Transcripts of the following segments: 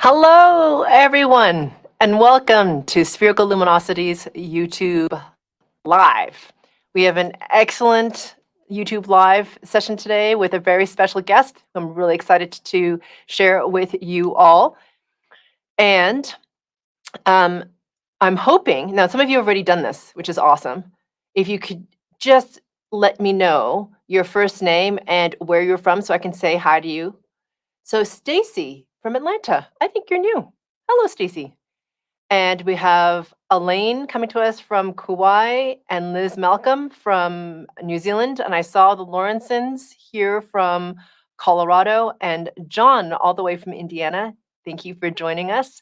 Hello, everyone, and welcome to Spherical Luminosity's YouTube Live. We have an excellent YouTube Live session today with a very special guest I'm really excited to share with you all. And I'm hoping, now some of you have already done this, which is awesome. If you could just let me know your first name and where you're from so I can say hi to you. So Stacy from Atlanta, I think you're new. Hello, Stacy. And we have Elaine coming to us from Kauai and Liz Malcolm from New Zealand. And I saw the Lawrensons here from Colorado and John all the way from Indiana. Thank you for joining us.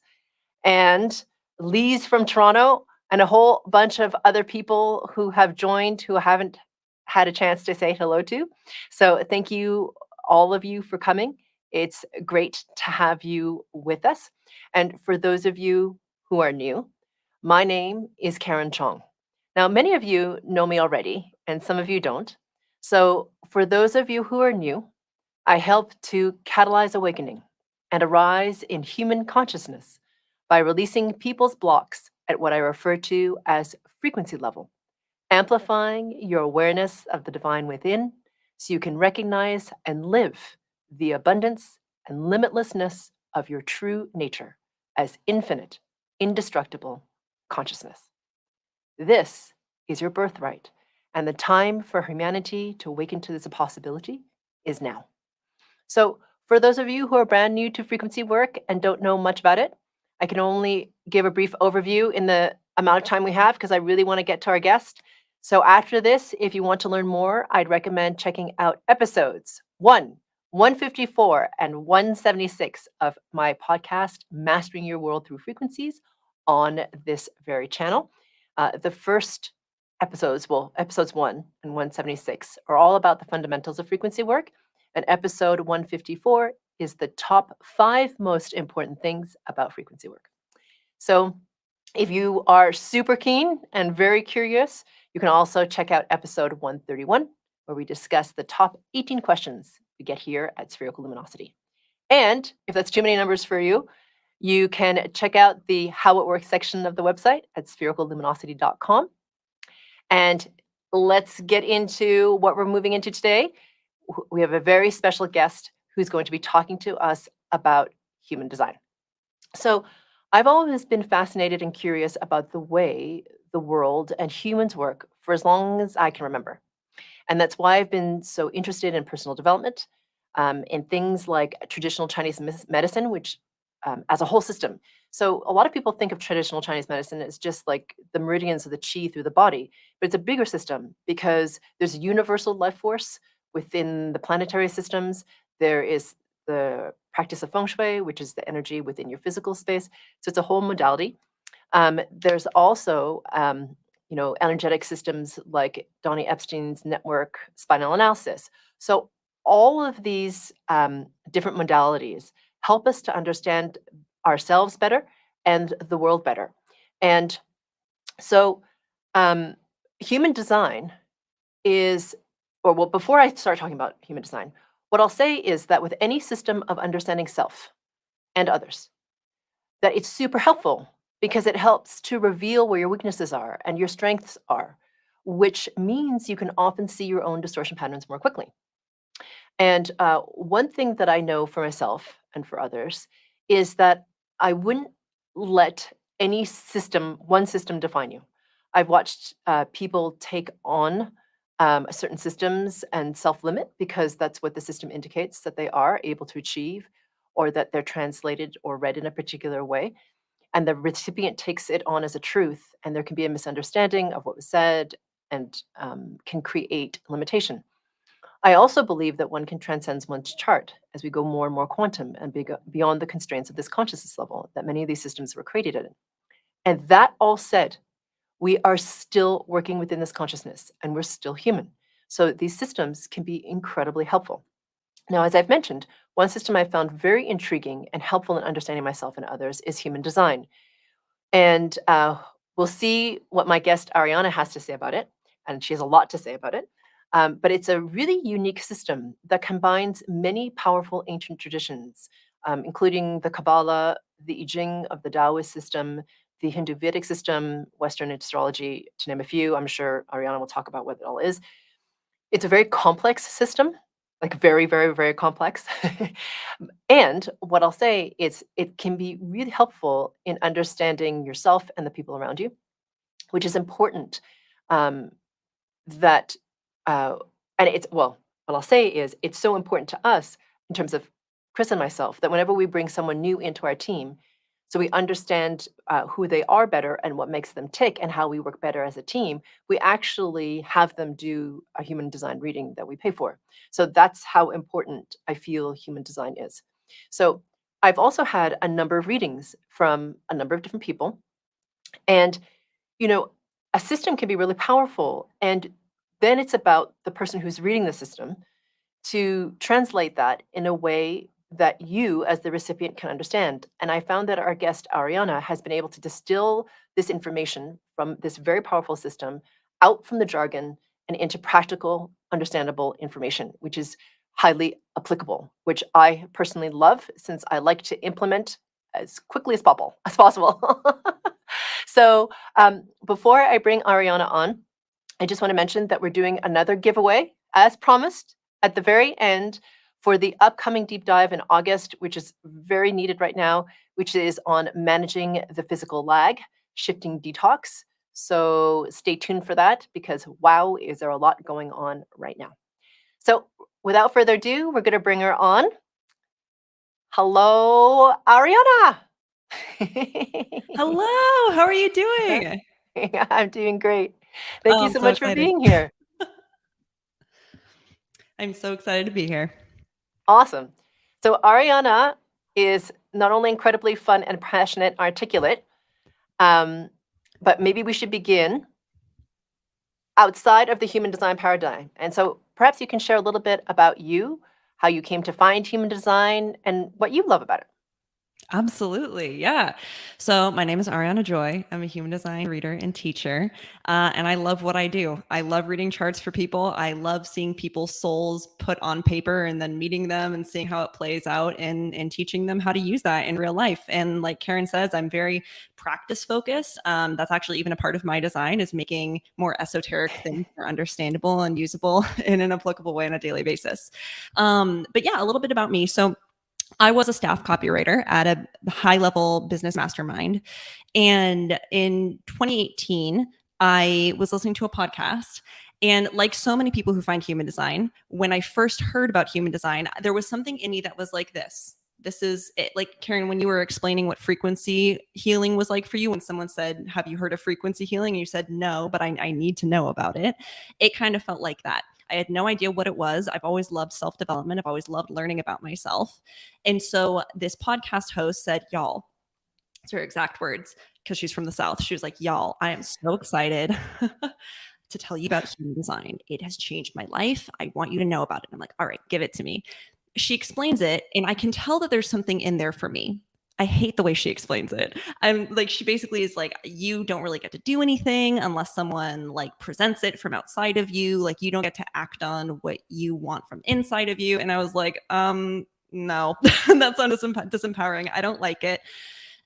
And Lee's from Toronto and a whole bunch of other people who have joined who I haven't had a chance to say hello to. So thank you, all of you, for coming. It's great to have you with us. And for those of you who are new, my name is Karen Cheong. Now, many of you know me already, and some of you don't. So for those of you who are new, I help to catalyze awakening and a rise in human consciousness by releasing people's blocks at what I refer to as frequency level, amplifying your awareness of the divine within so you can recognize and live the abundance and limitlessness of your true nature as infinite, indestructible consciousness. This is your birthright, and the time for humanity to awaken to this possibility is now. So, for those of you who are brand new to frequency work and don't know much about it, I can only give a brief overview in the amount of time we have because I really want to get to our guest. So, after this, if you want to learn more, I'd recommend checking out episodes 154, and 176 of my podcast, Mastering Your World Through Frequencies, on this very channel. The first episodes 1 and 176, are all about the fundamentals of frequency work. And episode 154 is the top 5 most important things about frequency work. So if you are super keen and very curious, you can also check out episode 131, where we discuss the top 18 questions we get here at Spherical Luminosity. And if that's too many numbers for you, you can check out the How It Works section of the website at sphericalluminosity.com. And let's get into what we're moving into today. We have a very special guest who's going to be talking to us about human design. So I've always been fascinated and curious about the way the world and humans work for as long as I can remember. And that's why I've been so interested in personal development, in things like traditional Chinese medicine, which as a whole system. So a lot of people think of traditional Chinese medicine as just like the meridians of the qi through the body, but it's a bigger system because there's a universal life force within the planetary systems. There is the practice of feng shui, which is the energy within your physical space. So it's a whole modality. There's also energetic systems like Donnie Epstein's network spinal analysis. So all of these different modalities help us to understand ourselves better and the world better. And so human design is, before I start talking about human design, what I'll say is that with any system of understanding self and others, that it's super helpful because it helps to reveal where your weaknesses are and your strengths are, which means you can often see your own distortion patterns more quickly. And one thing that I know for myself and for others is that I wouldn't let one system define you. I've watched people take on certain systems and self-limit because that's what the system indicates that they are able to achieve, or that they're translated or read in a particular way. And the recipient takes it on as a truth, and there can be a misunderstanding of what was said and can create limitation. I also believe that one can transcend one's chart as we go more and more quantum and beyond the constraints of this consciousness level that many of these systems were created in. And that all said, we are still working within this consciousness and we're still human. So these systems can be incredibly helpful. Now, as I've mentioned, one system I found very intriguing and helpful in understanding myself and others is human design. And we'll see what my guest Ariana has to say about it. And she has a lot to say about it. But it's a really unique system that combines many powerful ancient traditions including the Kabbala, the I-Ching of the Taoist system, the Hindu Vedic system, Western astrology, to name a few. I'm sure Ariana will talk about what it all is. It's a very complex system, like very, very, very complex. And what I'll say is it can be really helpful in understanding yourself and the people around you, which is important. Um, that, and it's, well, what I'll say is it's so important to us in terms of Chris and myself that whenever we bring someone new into our team, so we understand who they are better and what makes them tick and how we work better as a team, we actually have them do a human design reading that we pay for. So that's how important I feel human design is. So I've also had a number of readings from a number of different people. And, you know, a system can be really powerful. And then it's about the person who's reading the system to translate that in a way that you, as the recipient, can understand. And I found that our guest, Ariana, has been able to distill this information from this very powerful system out from the jargon and into practical, understandable information, which is highly applicable, which I personally love since I like to implement as quickly as possible. So before I bring Ariana on, I just want to mention that we're doing another giveaway, as promised, at the very end for the upcoming deep dive in August, which is very needed right now, which is on managing the physical lag, shifting detox. So stay tuned for that because wow, is there a lot going on right now. So without further ado, we're going to bring her on. Hello, Ariana. Hello, how are you doing? I'm doing great. Thank you I'm so so much for excited. being here. I'm so excited to be here. Awesome. So Ariana is not only incredibly fun and passionate, articulate, but maybe we should begin outside of the human design paradigm. And so perhaps you can share a little bit about you, how you came to find human design, and what you love about it. Absolutely. Yeah. So my name is Ariana Joy. I'm a human design reader and teacher. And I love what I do. I love reading charts for people. I love seeing people's souls put on paper and then meeting them and seeing how it plays out and teaching them how to use that in real life. And like Karen says, I'm very practice focused. That's actually even a part of my design is making more esoteric things more understandable and usable in an applicable way on a daily basis. But yeah, a little bit about me. So I was a staff copywriter at a high level business mastermind. And in 2018, I was listening to a podcast. And like so many people who find human design, when I first heard about human design, there was something in me that was like this. This is it. Like Karen, when you were explaining what frequency healing was like for you, when someone said, "Have you heard of frequency healing?" and you said, "No, but I need to know about it." It kind of felt like that. I had no idea what it was. I've always loved self-development. I've always loved learning about myself. And so this podcast host said, "Y'all," it's her exact words, because she's from the South. She was like, "Y'all, I am so excited to tell you about human design. It has changed my life. I want you to know about it." I'm like, "All right, give it to me." She explains it, and I can tell that there's something in there for me. I hate the way she explains it. I'm like, she basically is like, you don't really get to do anything unless someone like presents it from outside of you. Like, you don't get to act on what you want from inside of you. And I was like, no, that's disempowering. I don't like it.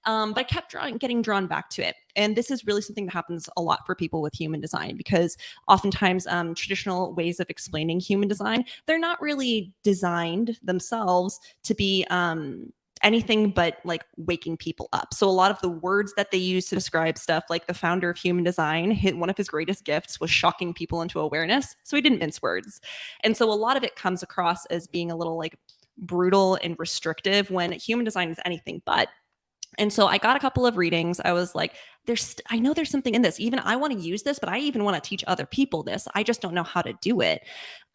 But I kept getting drawn back to it. And this is really something that happens a lot for people with human design because oftentimes traditional ways of explaining human design, they're not really designed themselves to be anything but like waking people up. So a lot of the words that they use to describe stuff, like the founder of human design, one of his greatest gifts was shocking people into awareness. So he didn't mince words. And so a lot of it comes across as being a little like brutal and restrictive when human design is anything but. And so I got a couple of readings. I was like, I know there's something in this. Even I want to use this, but I even want to teach other people this. I just don't know how to do it.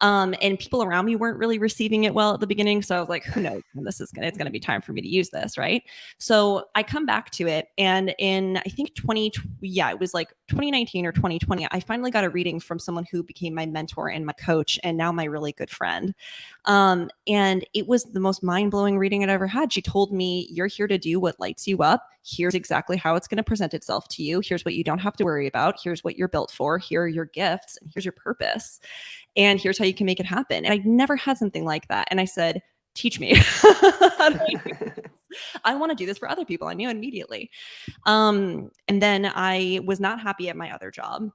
And people around me weren't really receiving it well at the beginning. So I was like, who knows when it's going to be time for me to use this. Right. So I come back to it. And in, I think it was like 2019 or 2020, I finally got a reading from someone who became my mentor and my coach and now my really good friend. And it was the most mind-blowing reading I'd ever had. She told me, "You're here to do what lights you up. Here's exactly how it's going to present itself to you. Here's what you don't have to worry about. Here's what you're built for. Here are your gifts. And here's your purpose. And here's how you can make it happen." And I'd never had something like that. And I said, "Teach me." I want to do this for other people. I knew immediately. And then I was not happy at my other job.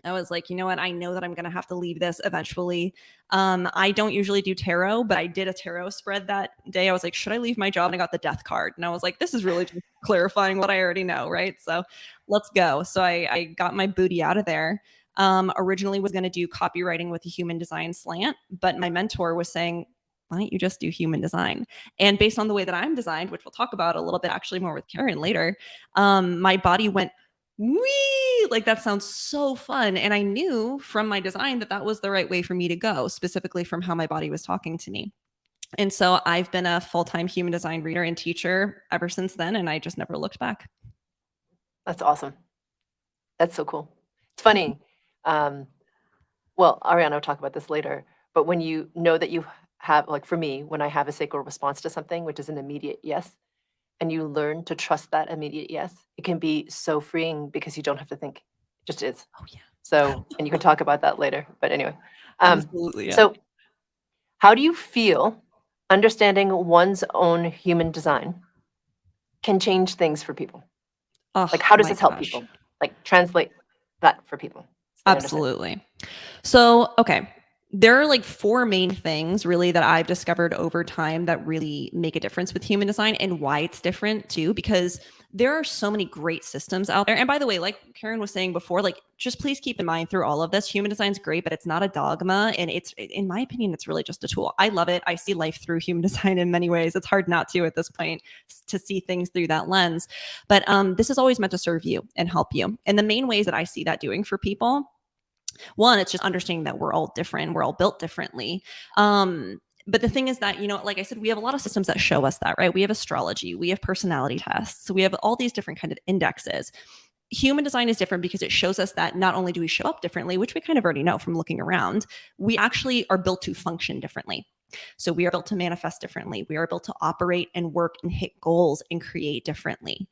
I was like, you know what? I know that I'm going to have to leave this eventually. I don't usually do tarot, but I did a tarot spread that day. I was like, should I leave my job? And I got the death card. And I was like, this is really just clarifying what I already know, right? So let's go. So I got my booty out of there. Originally was going to do copywriting with a human design slant, but my mentor was saying, why don't you just do human design? And based on the way that I'm designed, which we'll talk about a little bit actually more with Karen later, my body went, wee, like that sounds so fun. And I knew from my design that that was the right way for me to go, specifically from how my body was talking to me. And so I've been a full-time human design reader and teacher ever since then. And I just never looked back. That's awesome. That's so cool. It's funny. Well, Ariana will talk about this later, but when you know that you have, like for me, when I have a sacral response to something, which is an immediate yes, and you learn to trust that immediate yes, it can be so freeing because you don't have to think. It just is. Oh, yeah. So, and you can talk about that later. But anyway, Absolutely. Yeah. So how do you feel understanding one's own human design can change things for people? Oh, Like, how does my this help gosh. people? Like, translate that for people. so they understand. Absolutely. So, okay. There are like four main things really that I've discovered over time that really make a difference with human design and why it's different too, because there are so many great systems out there. And by the way, like Karen was saying before, like just please keep in mind through all of this, human design is great, but it's not a dogma. And it's, in my opinion, it's really just a tool. I love it. I see life through human design in many ways. It's hard not to at this point to see things through that lens. But this is always meant to serve you and help you. And the main ways that I see that doing for people, one, it's just understanding that we're all different. We're all built differently. But the thing is that, you know, like I said, we have a lot of systems that show us that, right? We have astrology, we have personality tests, we have all these different kind of indexes. Human design is different because it shows us that not only do we show up differently, which we kind of already know from looking around, we actually are built to function differently. So we are built to manifest differently. We are built to operate and work and hit goals and create differently.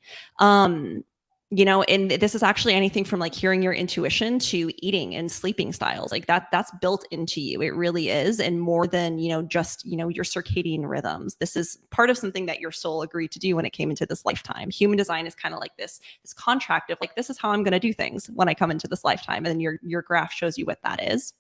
You know, and this is actually anything from like hearing your intuition to eating and sleeping styles, like that's built into you. It really is. And more than, you know, just, you know, your circadian rhythms. This is part of something that your soul agreed to do when it came into this lifetime. Human design is kind of like this contract of like, this is how I'm going to do things when I come into this lifetime. And then your graph shows you what that is.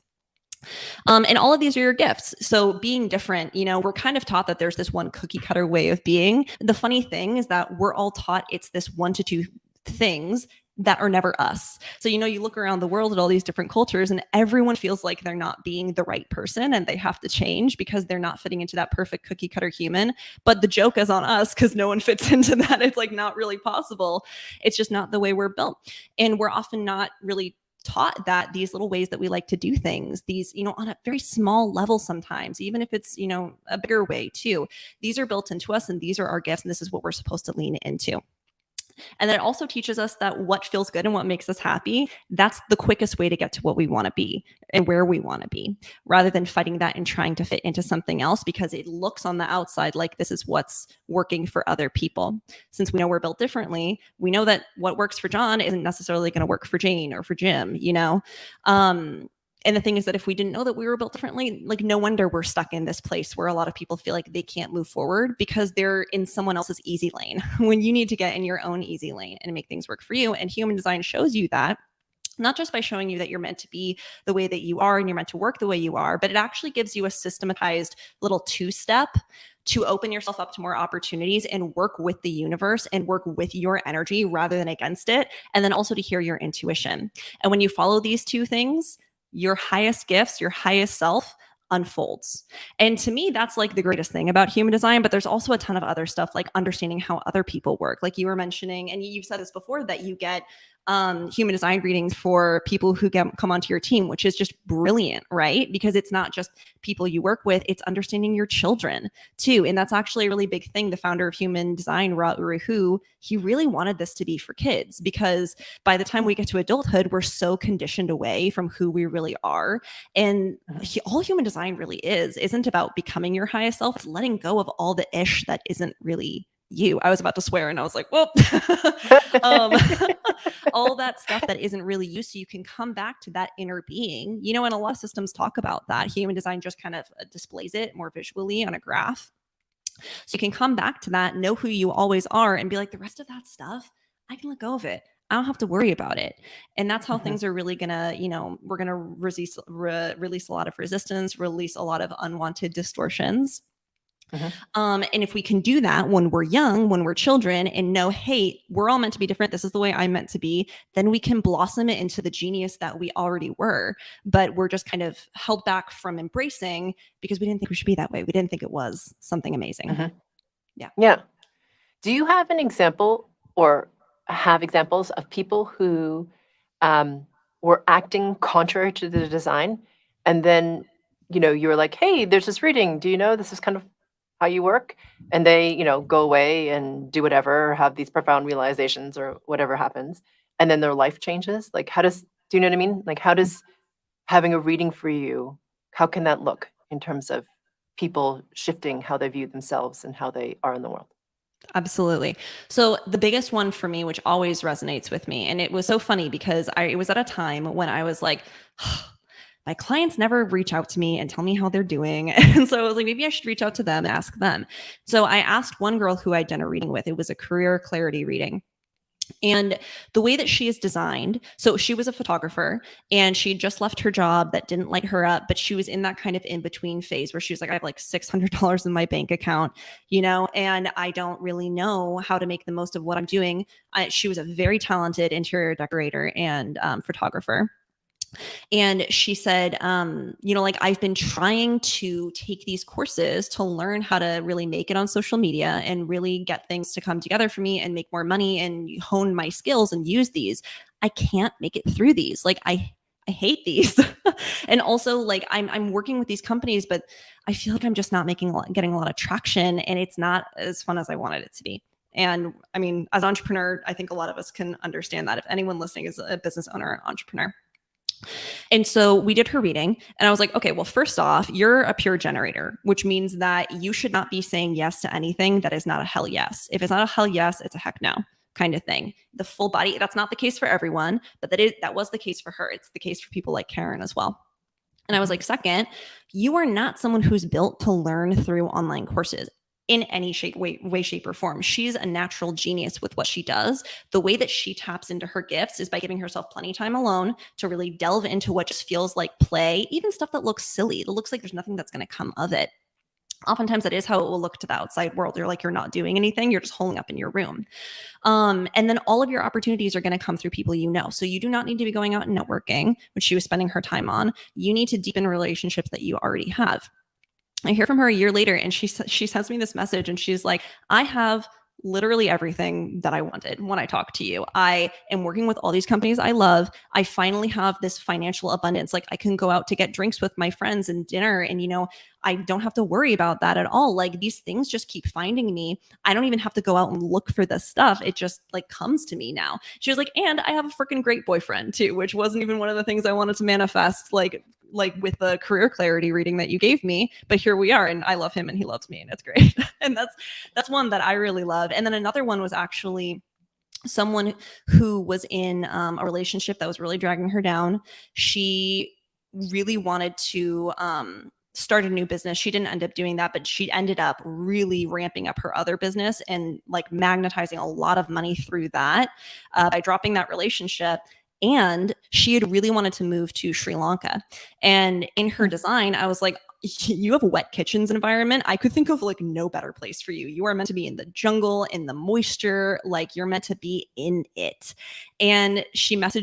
And all of these are your gifts. So being different, you know, we're kind of taught that there's this one cookie cutter way of being. The funny thing is that we're all taught it's this 1 to 2 things that are never us. So, you know, you look around the world at all these different cultures and everyone feels like they're not being the right person and they have to change because they're not fitting into that perfect cookie cutter human. But the joke is on us because no one fits into that. It's like not really possible. It's just not the way we're built. And we're often not really taught that these little ways that we like to do things, these, you know, on a very small level sometimes, even if it's, you know, a bigger way too, these are built into us and these are our gifts and this is what we're supposed to lean into. And then it also teaches us that what feels good and what makes us happy, that's the quickest way to get to what we want to be and where we want to be, rather than fighting that and trying to fit into something else because it looks on the outside like this is what's working for other people. Since we know we're built differently, we know that what works for John isn't necessarily going to work for Jane or for Jim, you know? And the thing is that if we didn't know that we were built differently, like no wonder we're stuck in this place where a lot of people feel like they can't move forward because they're in someone else's easy lane when you need to get in your own easy lane and make things work for you. And human design shows you that, not just by showing you that you're meant to be the way that you are and you're meant to work the way you are, but it actually gives you a systematized little 2-step to open yourself up to more opportunities and work with the universe and work with your energy rather than against it. And then also to hear your intuition. And when you follow these two things, your highest gifts, your highest self unfolds. And to me, that's like the greatest thing about human design. But there's also a ton of other stuff like understanding how other people work. Like you were mentioning, and you've said this before, that you get human design readings for people who come onto your team, which is just brilliant, right? Because it's not just people you work with, it's understanding your children too. And that's actually a really big thing. The founder of human design, Ra Uru, he really wanted this to be for kids because by the time we get to adulthood, we're so conditioned away from who we really are. And all human design really isn't about becoming your highest self. It's letting go of all the ish that isn't really you. I was about to swear and I was like, whoop. All that stuff that isn't really you, so you can come back to that inner being, you know. And a lot of systems talk about that. Human design just kind of displays it more visually on a graph. So you can come back to that, know who you always are, and be like, the rest of that stuff, I can let go of it. I don't have to worry about it. And that's how things are really gonna, we're gonna release a lot of resistance, release a lot of unwanted distortions. And if we can do that when we're young, when we're children, and know, hey, we're all meant to be different. This is the way I'm meant to be. Then we can blossom it into the genius that we already were. But we're just kind of held back from embracing because we didn't think we should be that way. We didn't think it was something amazing. Yeah. Yeah. Do you have an example or have examples of people who were acting contrary to the design, and then you were like, "Hey, there's this reading. Do you know this is kind of how you work?" And they go away and do whatever, or have these profound realizations or whatever happens, and then their life changes. Like, do you know what I mean? Like, how does having a reading for you, how can that look in terms of people shifting how they view themselves and how they are in the world? Absolutely. So the biggest one for me, which always resonates with me, and it was so funny because it was at a time when I was like, my clients never reach out to me and tell me how they're doing. And so I was like, maybe I should reach out to them and ask them. So I asked one girl who I'd done a reading with. It was a career clarity reading. And the way that she is designed, so she was a photographer and she just left her job that didn't light her up, but she was in that kind of in between phase where she was like, I have like $600 in my bank account, and I don't really know how to make the most of what I'm doing. She was a very talented interior decorator and photographer. And she said, like, I've been trying to take these courses to learn how to really make it on social media and really get things to come together for me and make more money and hone my skills and use these. I can't make it through these. Like, I hate these. And also, like, I'm working with these companies, but I feel like I'm just not getting a lot of traction, and it's not as fun as I wanted it to be. And I mean, as an entrepreneur, I think a lot of us can understand that. If anyone listening is a business owner or an entrepreneur. And so we did her reading, and I was like, okay, well, first off, you're a pure generator, which means that you should not be saying yes to anything that is not a hell yes. If it's not a hell yes, it's a heck no kind of thing. The full body, that's not the case for everyone, but that was the case for her. It's the case for people like Karen as well. And I was like, second, you are not someone who's built to learn through online courses in any way, shape, or form. She's a natural genius with what she does. The way that she taps into her gifts is by giving herself plenty of time alone to really delve into what just feels like play, even stuff that looks silly. It looks like there's nothing that's going to come of it. Oftentimes that is how it will look to the outside world. You're like, you're not doing anything. You're just holding up in your room. And then all of your opportunities are going to come through people you know. So you do not need to be going out and networking, which she was spending her time on. You need to deepen relationships that you already have. I hear from her a year later, and she sends me this message, and she's like, I have literally everything that I wanted when I talked to you. I am working with all these companies I love. I finally have this financial abundance. Like, I can go out to get drinks with my friends and dinner, and I don't have to worry about that at all. Like, these things just keep finding me. I don't even have to go out and look for this stuff. It just like comes to me now. She was like, and I have a freaking great boyfriend too, which wasn't even one of the things I wanted to manifest, like with the career clarity reading that you gave me, but here we are, and I love him and he loves me, and it's great. And that's one that I really love. And then another one was actually someone who was in a relationship that was really dragging her down. She really wanted to start a new business. She didn't end up doing that, but she ended up really ramping up her other business and like magnetizing a lot of money through that by dropping that relationship. And she had really wanted to move to Sri Lanka. And in her design, I was like, you have a wet kitchens environment. I could think of like no better place for you. You are meant to be in the jungle, in the moisture, like you're meant to be in it. And she voice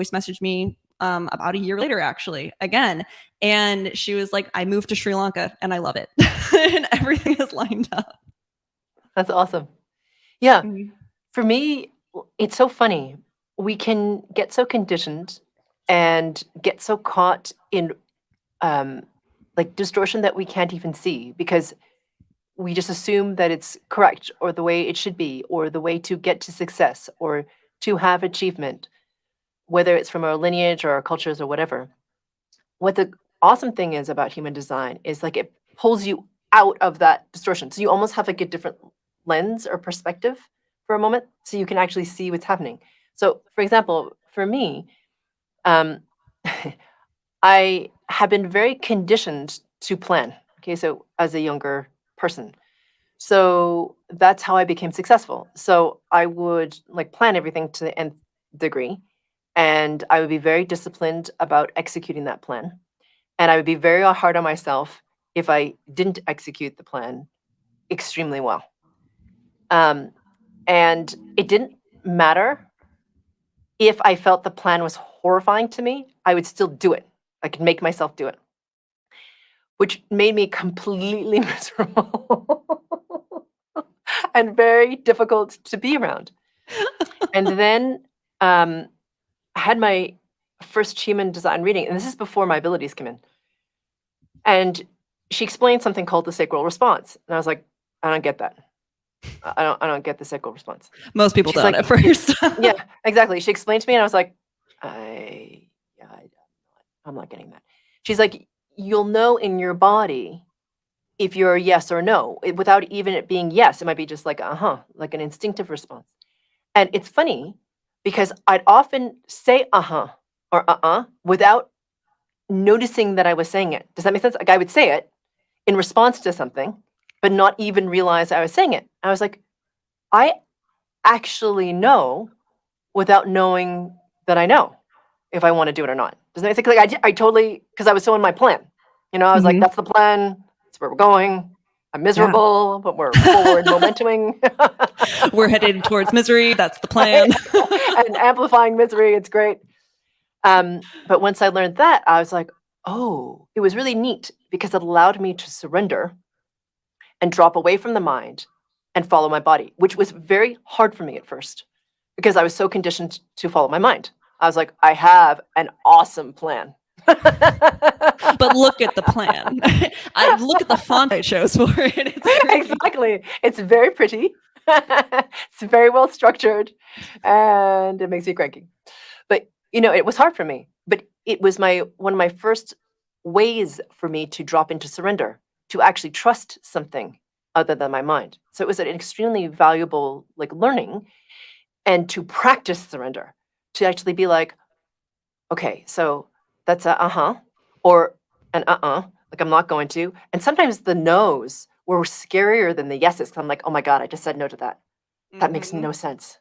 messaged me about a year later, actually, again. And she was like, I moved to Sri Lanka and I love it. And everything is lined up. That's awesome. Yeah. For me, it's so funny. We can get so conditioned and get so caught in like distortion that we can't even see, because we just assume that it's correct or the way it should be or the way to get to success or to have achievement, whether it's from our lineage or our cultures or whatever. What the awesome thing is about human design is like it pulls you out of that distortion. So you almost have like a different lens or perspective for a moment, so you can actually see what's happening. So, for example, for me, um, I have been very conditioned to plan. Okay, so as a younger person, So that's how I became successful. So I would like plan everything to the nth degree, and I would be very disciplined about executing that plan. And I would be very hard on myself if I didn't execute the plan extremely well. And it didn't matter if I felt the plan was horrifying to me, I would still do it. I could make myself do it, which made me completely miserable and very difficult to be around. And then I had my first human design reading, and this is before my abilities come in. And she explained something called the sacral response, and I was like, I don't get that. I don't get the sacral response. Most people She's don't like, at first. yeah, exactly. She explained to me, and I was like, I'm not getting that. She's like, you'll know in your body if you're yes or no, without even it being yes. It might be just like, like an instinctive response. And it's funny because I'd often say or without noticing that I was saying it. Does that make sense? Like I would say it in response to something, but not even realize I was saying it. I was like, I actually know without knowing that I know if I want to do it or not. Does that make sense? Like I totally, because I was so in my plan. I was like, that's the plan. That's where we're going. I'm miserable, but we're forward momentuming. We're headed towards misery. That's the plan. And amplifying misery. It's great. But once I learned that, I was like, oh, it was really neat because it allowed me to surrender and drop away from the mind and follow my body, which was very hard for me at first because I was so conditioned to follow my mind. I was like, I have an awesome plan. But look at the plan. I look at the font I chose for it. It's exactly. It's very pretty. It's very well structured, and it makes me cranky. But it was hard for me. But it was one of my first ways for me to drop into surrender, to actually trust something other than my mind. So it was an extremely valuable learning, and to practice surrender, to actually be like, okay, so that's a or an like I'm not going to. And sometimes the no's were scarier than the yeses. 'Cause I'm like, oh my God, I just said no to that. That makes no sense.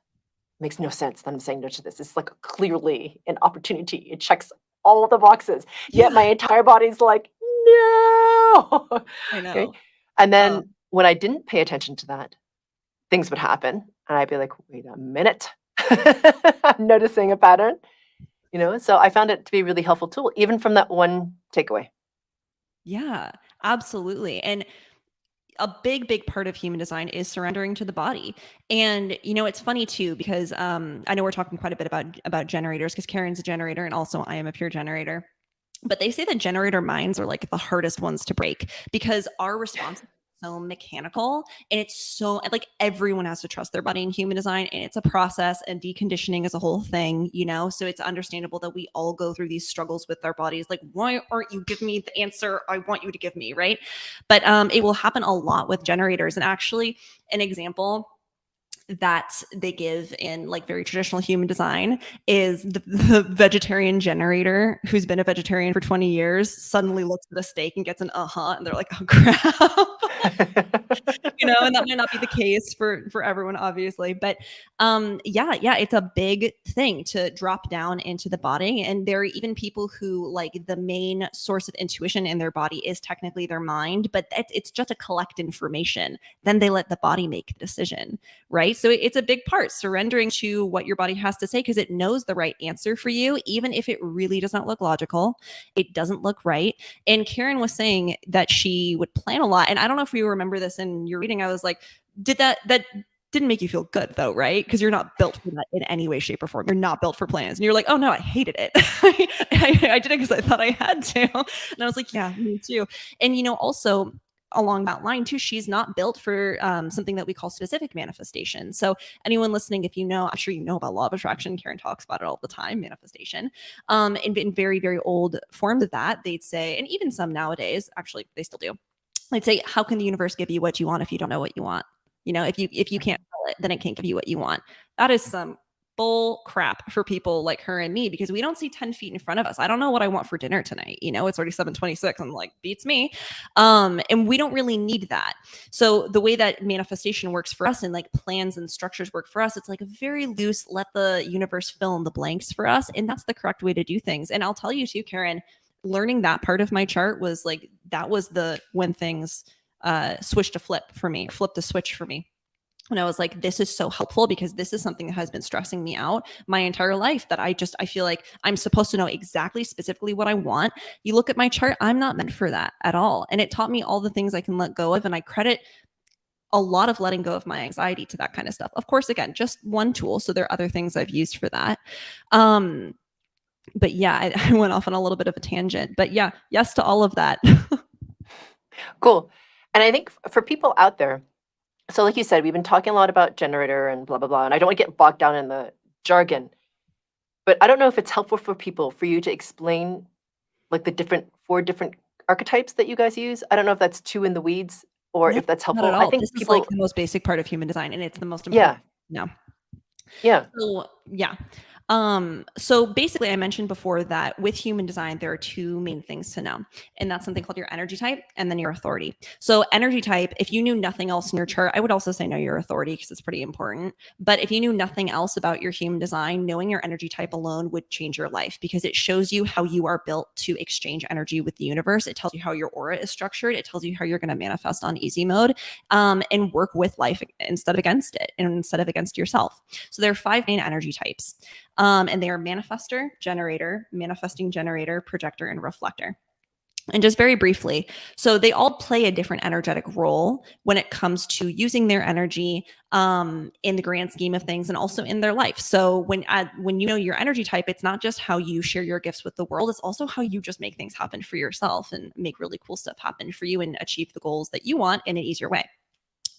Makes no sense that I'm saying no to this. It's like clearly an opportunity. It checks all the boxes. Yet my entire body's like, no. I know. Okay? And then when I didn't pay attention to that, things would happen. And I'd be like, wait a minute. I'm noticing a pattern. So I found it to be a really helpful tool, even from that one takeaway. Yeah, absolutely. And a big part of human design is surrendering to the body. And it's funny too, because I know we're talking quite a bit about generators, because Karen's a generator and also I am a pure generator. But they say that generator minds are like the hardest ones to break because our response is so mechanical, and it's so like everyone has to trust their body in human design, and it's a process, and deconditioning is a whole thing, so it's understandable that we all go through these struggles with our bodies. Like, why aren't you giving me the answer I want you to give me, right? But it will happen a lot with generators. And actually, an example that they give in like very traditional human design is the vegetarian generator who's been a vegetarian for 20 years suddenly looks at a steak and gets an and they're like, oh crap. And that might not be the case for everyone, obviously, but yeah, it's a big thing to drop down into the body. And there are even people who like the main source of intuition in their body is technically their mind, but it's just to collect information. Then they let the body make the decision, right? So it's a big part, surrendering to what your body has to say, because it knows the right answer for you, even if it really does not look logical. It doesn't look right. And Karen was saying that she would plan a lot. And I don't know if you remember this in your reading. I was like, did that didn't make you feel good though, right? Because you're not built for that in any way, shape, or form. You're not built for plans. And you're like, oh no, I hated it. I did it because I thought I had to. And I was like, yeah, me too. And also along that line too, she's not built for something that we call specific manifestation. So anyone listening, if I'm sure you know about law of attraction. Karen talks about it all the time, manifestation. In very, very old forms of that, they'd say, and even some nowadays, actually, they still do. They'd say, how can the universe give you what you want if you don't know what you want? If you can't feel it, then it can't give you what you want. That is some bull crap for people like her and me, because we don't see 10 feet in front of us. I don't know what I want for dinner tonight. It's already 7:26. I'm like, beats me. And we don't really need that. So the way that manifestation works for us and like plans and structures work for us, it's like a very loose, let the universe fill in the blanks for us. And that's the correct way to do things. And I'll tell you too, Karen, learning that part of my chart was like, that was when things flipped a switch for me. And I was like, this is so helpful, because this is something that has been stressing me out my entire life, that I feel like I'm supposed to know exactly, specifically what I want. You look at my chart, I'm not meant for that at all. And it taught me all the things I can let go of. And I credit a lot of letting go of my anxiety to that kind of stuff. Of course, again, just one tool. So there are other things I've used for that. But yeah, I went off on a little bit of a tangent, but yeah, yes to all of that. Cool. And I think for people out there, so like you said, we've been talking a lot about generator and blah, blah, blah, and I don't want to get bogged down in the jargon, but I don't know if it's helpful for you to explain like the 4 different archetypes that you guys use. I don't know if that's too in the weeds or No, if that's not helpful. at I all. think This is people, like the most basic part of human design, and it's the most important. yeah, No. yeah, So yeah. So basically I mentioned before that with human design, there are 2 main things to know. And that's something called your energy type and then your authority. So energy type, if you knew nothing else in your chart, I would also say know your authority, because it's pretty important. But if you knew nothing else about your human design, knowing your energy type alone would change your life, because it shows you how you are built to exchange energy with the universe. It tells you how your aura is structured. It tells you how you're going to manifest on easy mode, and work with life instead of against it, and instead of against yourself. So there are 5 main energy types. And they are manifestor, generator, manifesting generator, projector, and reflector. And just very briefly, so they all play a different energetic role when it comes to using their energy in the grand scheme of things, and also in their life. So when you know your energy type, it's not just how you share your gifts with the world, it's also how you just make things happen for yourself and make really cool stuff happen for you and achieve the goals that you want in an easier way.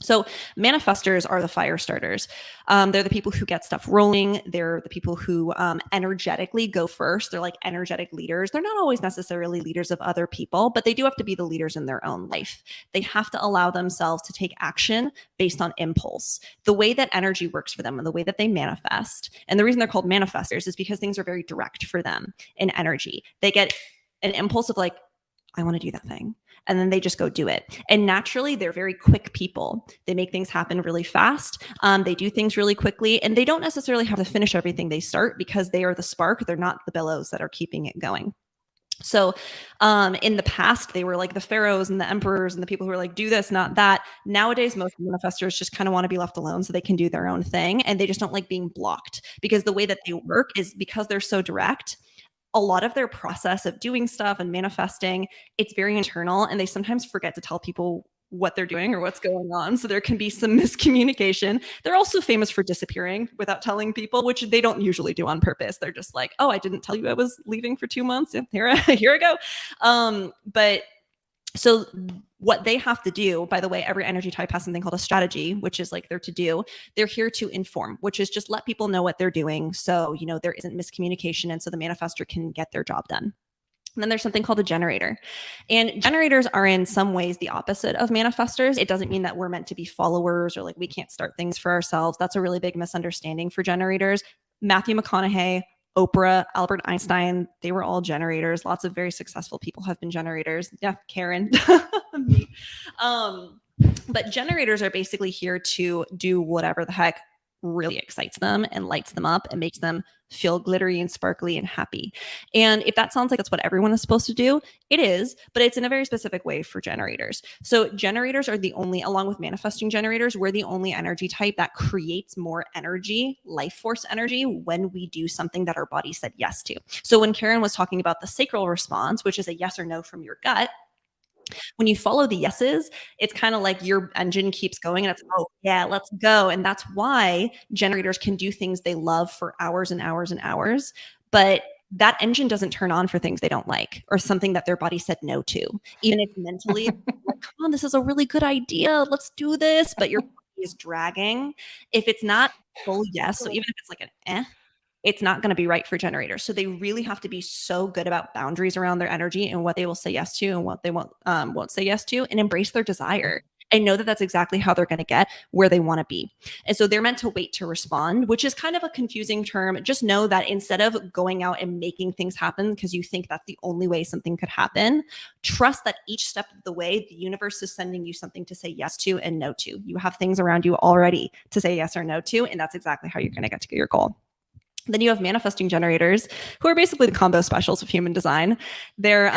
So manifestors are the fire starters. They're the people who get stuff rolling. They're the people who energetically go first. They're like energetic leaders. They're not always necessarily leaders of other people, but they do have to be the leaders in their own life. They have to allow themselves to take action based on impulse. The way that energy works for them and the way that they manifest, and the reason they're called manifestors is because things are very direct for them in energy. They get an impulse of like, I want to do that thing. And then they just go do it. And naturally, they're very quick people. They make things happen really fast. They do things really quickly, and they don't necessarily have to finish everything they start, because they are the spark. They're not the bellows that are keeping it going. So in the past, they were like the pharaohs and the emperors and the people who were like, do this, not that. Nowadays, most manifestors just kind of want to be left alone so they can do their own thing. And they just don't like being blocked, because the way that they work is because they're so direct. A lot of their process of doing stuff and manifesting, it's very internal, and they sometimes forget to tell people what they're doing or what's going on. So there can be some miscommunication. They're also famous for disappearing without telling people, which they don't usually do on purpose. They're just like, oh, I didn't tell you I was leaving for 2 months. Yeah, here I go. But so what they have to do, by the way, every energy type has something called a strategy, which is like their to do. They're here to inform, which is just let people know what they're doing. So, there isn't miscommunication. And so the manifestor can get their job done. And then there's something called a generator. And generators are in some ways the opposite of manifestors. It doesn't mean that we're meant to be followers or like we can't start things for ourselves. That's a really big misunderstanding for generators. Matthew McConaughey, Oprah, Albert Einstein, they were all generators. Lots of very successful people have been generators. Yeah, Karen. Me. But generators are basically here to do whatever the heck really excites them and lights them up and makes them feel glittery and sparkly and happy. And if that sounds like that's what everyone is supposed to do, it is, but it's in a very specific way for generators. So generators are the only, along with manifesting generators, we're the only energy type that creates more energy, life force energy, when we do something that our body said yes to. So when Karen was talking about the sacral response, which is a yes or no from your gut, when you follow the yeses, it's kind of like your engine keeps going and it's, oh, yeah, let's go. And that's why generators can do things they love for hours and hours and hours. But that engine doesn't turn on for things they don't like or something that their body said no to. Even if mentally, like, come on, this is a really good idea. Let's do this. But your body is dragging. If it's not full yes, so even if it's like an it's not going to be right for generators. So they really have to be so good about boundaries around their energy and what they will say yes to and what they won't say yes to, and embrace their desire. and know that that's exactly how they're going to get where they want to be. And so they're meant to wait to respond, which is kind of a confusing term. Just know that instead of going out and making things happen because you think that's the only way something could happen, trust that each step of the way, the universe is sending you something to say yes to and no to. You have things around you already to say yes or no to, and that's exactly how you're going to get to your goal. Then you have manifesting generators, who are basically the combo specials of human design. They're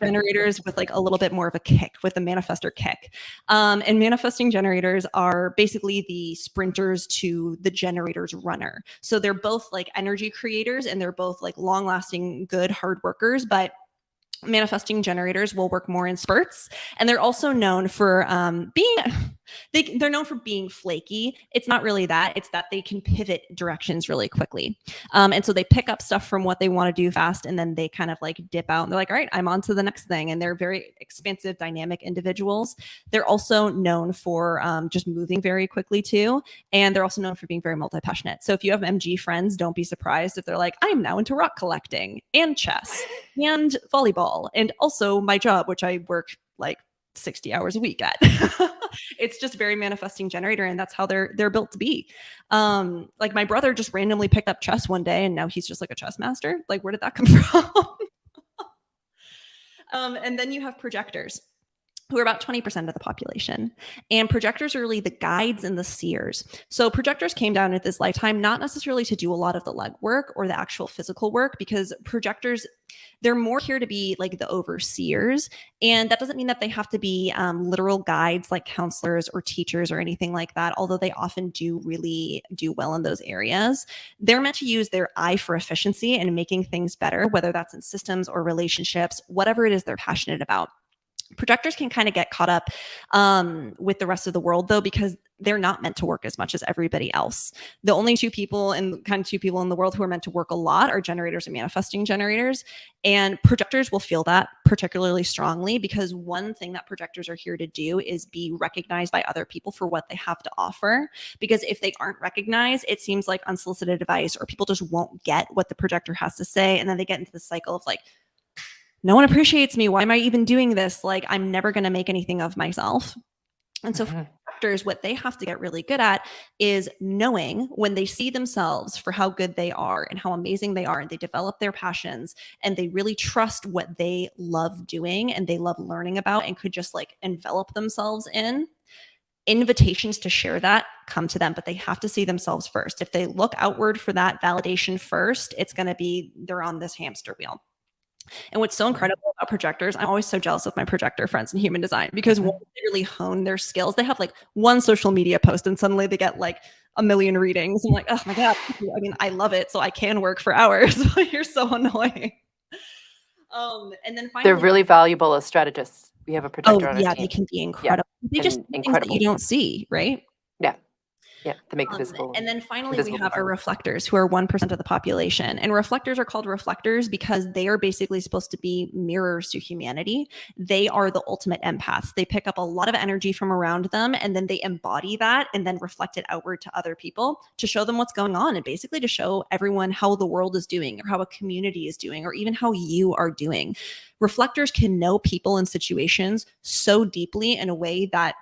generators with like a little bit more of a kick, with a manifestor kick. And manifesting generators are basically the sprinters to the generator's runner. So they're both like energy creators, and they're both like long-lasting, good, hard workers, but manifesting generators will work more in spurts. And they're also known for they're known for being flaky. It's not really that. It's that they can pivot directions really quickly. And so they pick up stuff from what they want to do fast, and then they kind of like dip out and they're like, all right, I'm on to the next thing. And they're very expansive, dynamic individuals. They're also known for just moving very quickly too. And they're also known for being very multi-passionate. So if you have MG friends, don't be surprised if they're like, I'm now into rock collecting and chess and volleyball, and also my job, which I work like 60 hours a week at. It's just very manifesting generator, and that's how they're built to be. Like my brother just randomly picked up chess one day, and now he's just like a chess master. Like, where did that come from? And then you have projectors, who are about 20% of the population. And projectors are really the guides and the seers. So projectors came down at this lifetime, not necessarily to do a lot of the legwork or the actual physical work, because projectors, they're more here to be like the overseers. And that doesn't mean that they have to be literal guides like counselors or teachers or anything like that, although they often do really do well in those areas. They're meant to use their eye for efficiency and making things better, whether that's in systems or relationships, whatever it is they're passionate about. Projectors can kind of get caught up with the rest of the world, though, because they're not meant to work as much as everybody else. The only two people in the world who are meant to work a lot are generators and manifesting generators. And projectors will feel that particularly strongly, because one thing that projectors are here to do is be recognized by other people for what they have to offer. Because if they aren't recognized, it seems like unsolicited advice, or people just won't get what the projector has to say. And then they get into the cycle of like, no one appreciates me. Why am I even doing this? Like, I'm never going to make anything of myself. And so for projectors, what they have to get really good at is knowing when they see themselves for how good they are and how amazing they are, and they develop their passions, and they really trust what they love doing and they love learning about and could just like envelop themselves in. Invitations to share that come to them, but they have to see themselves first. If they look outward for that validation first, it's going to be, they're on this hamster wheel. And what's so incredible about projectors, I'm always so jealous of my projector friends in human design, because once they really hone their skills, they have like one social media post and suddenly they get like 1 million readings. I'm like, oh my God. I mean, I love it. So I can work for hours. You're so annoying. And then finally, they're really valuable as strategists. We have a projector on our team. they can be incredible. Yeah. They just do things that you don't see, right? Yeah, to make it visible. And then finally, we have our reflectors, who are 1% of the population. And reflectors are called reflectors because they are basically supposed to be mirrors to humanity. They are the ultimate empaths. They pick up a lot of energy from around them, and then they embody that and then reflect it outward to other people to show them what's going on, and basically to show everyone how the world is doing, or how a community is doing, or even how you are doing. Reflectors can know people and situations so deeply in a way that,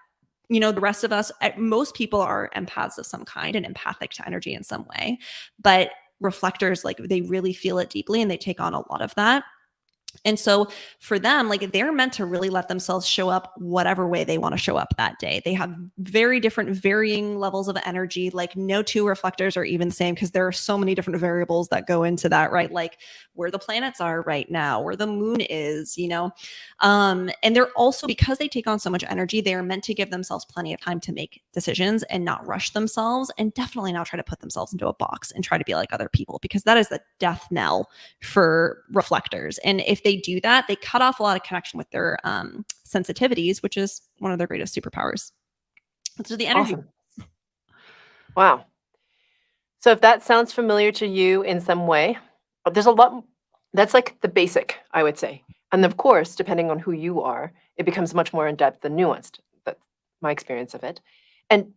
you know, the rest of us, most people are empaths of some kind and empathic to energy in some way, but reflectors, like, they really feel it deeply and they take on a lot of that. And so for them, like, they're meant to really let themselves show up whatever way they want to show up that day. They have very different varying levels of energy. Like, no two reflectors are even the same, because there are so many different variables that go into that, right? Like where the planets are right now, where the moon is, you know? And they're also, because they take on so much energy, they are meant to give themselves plenty of time to make decisions and not rush themselves, and definitely not try to put themselves into a box and try to be like other people, because that is the death knell for reflectors. And if they do that, they cut off a lot of connection with their sensitivities, which is one of their greatest superpowers. So the energy. Awesome. Wow. So if that sounds familiar to you in some way, there's a lot. That's like the basic, I would say. And of course, depending on who you are, it becomes much more in depth and nuanced. That's my experience of it. And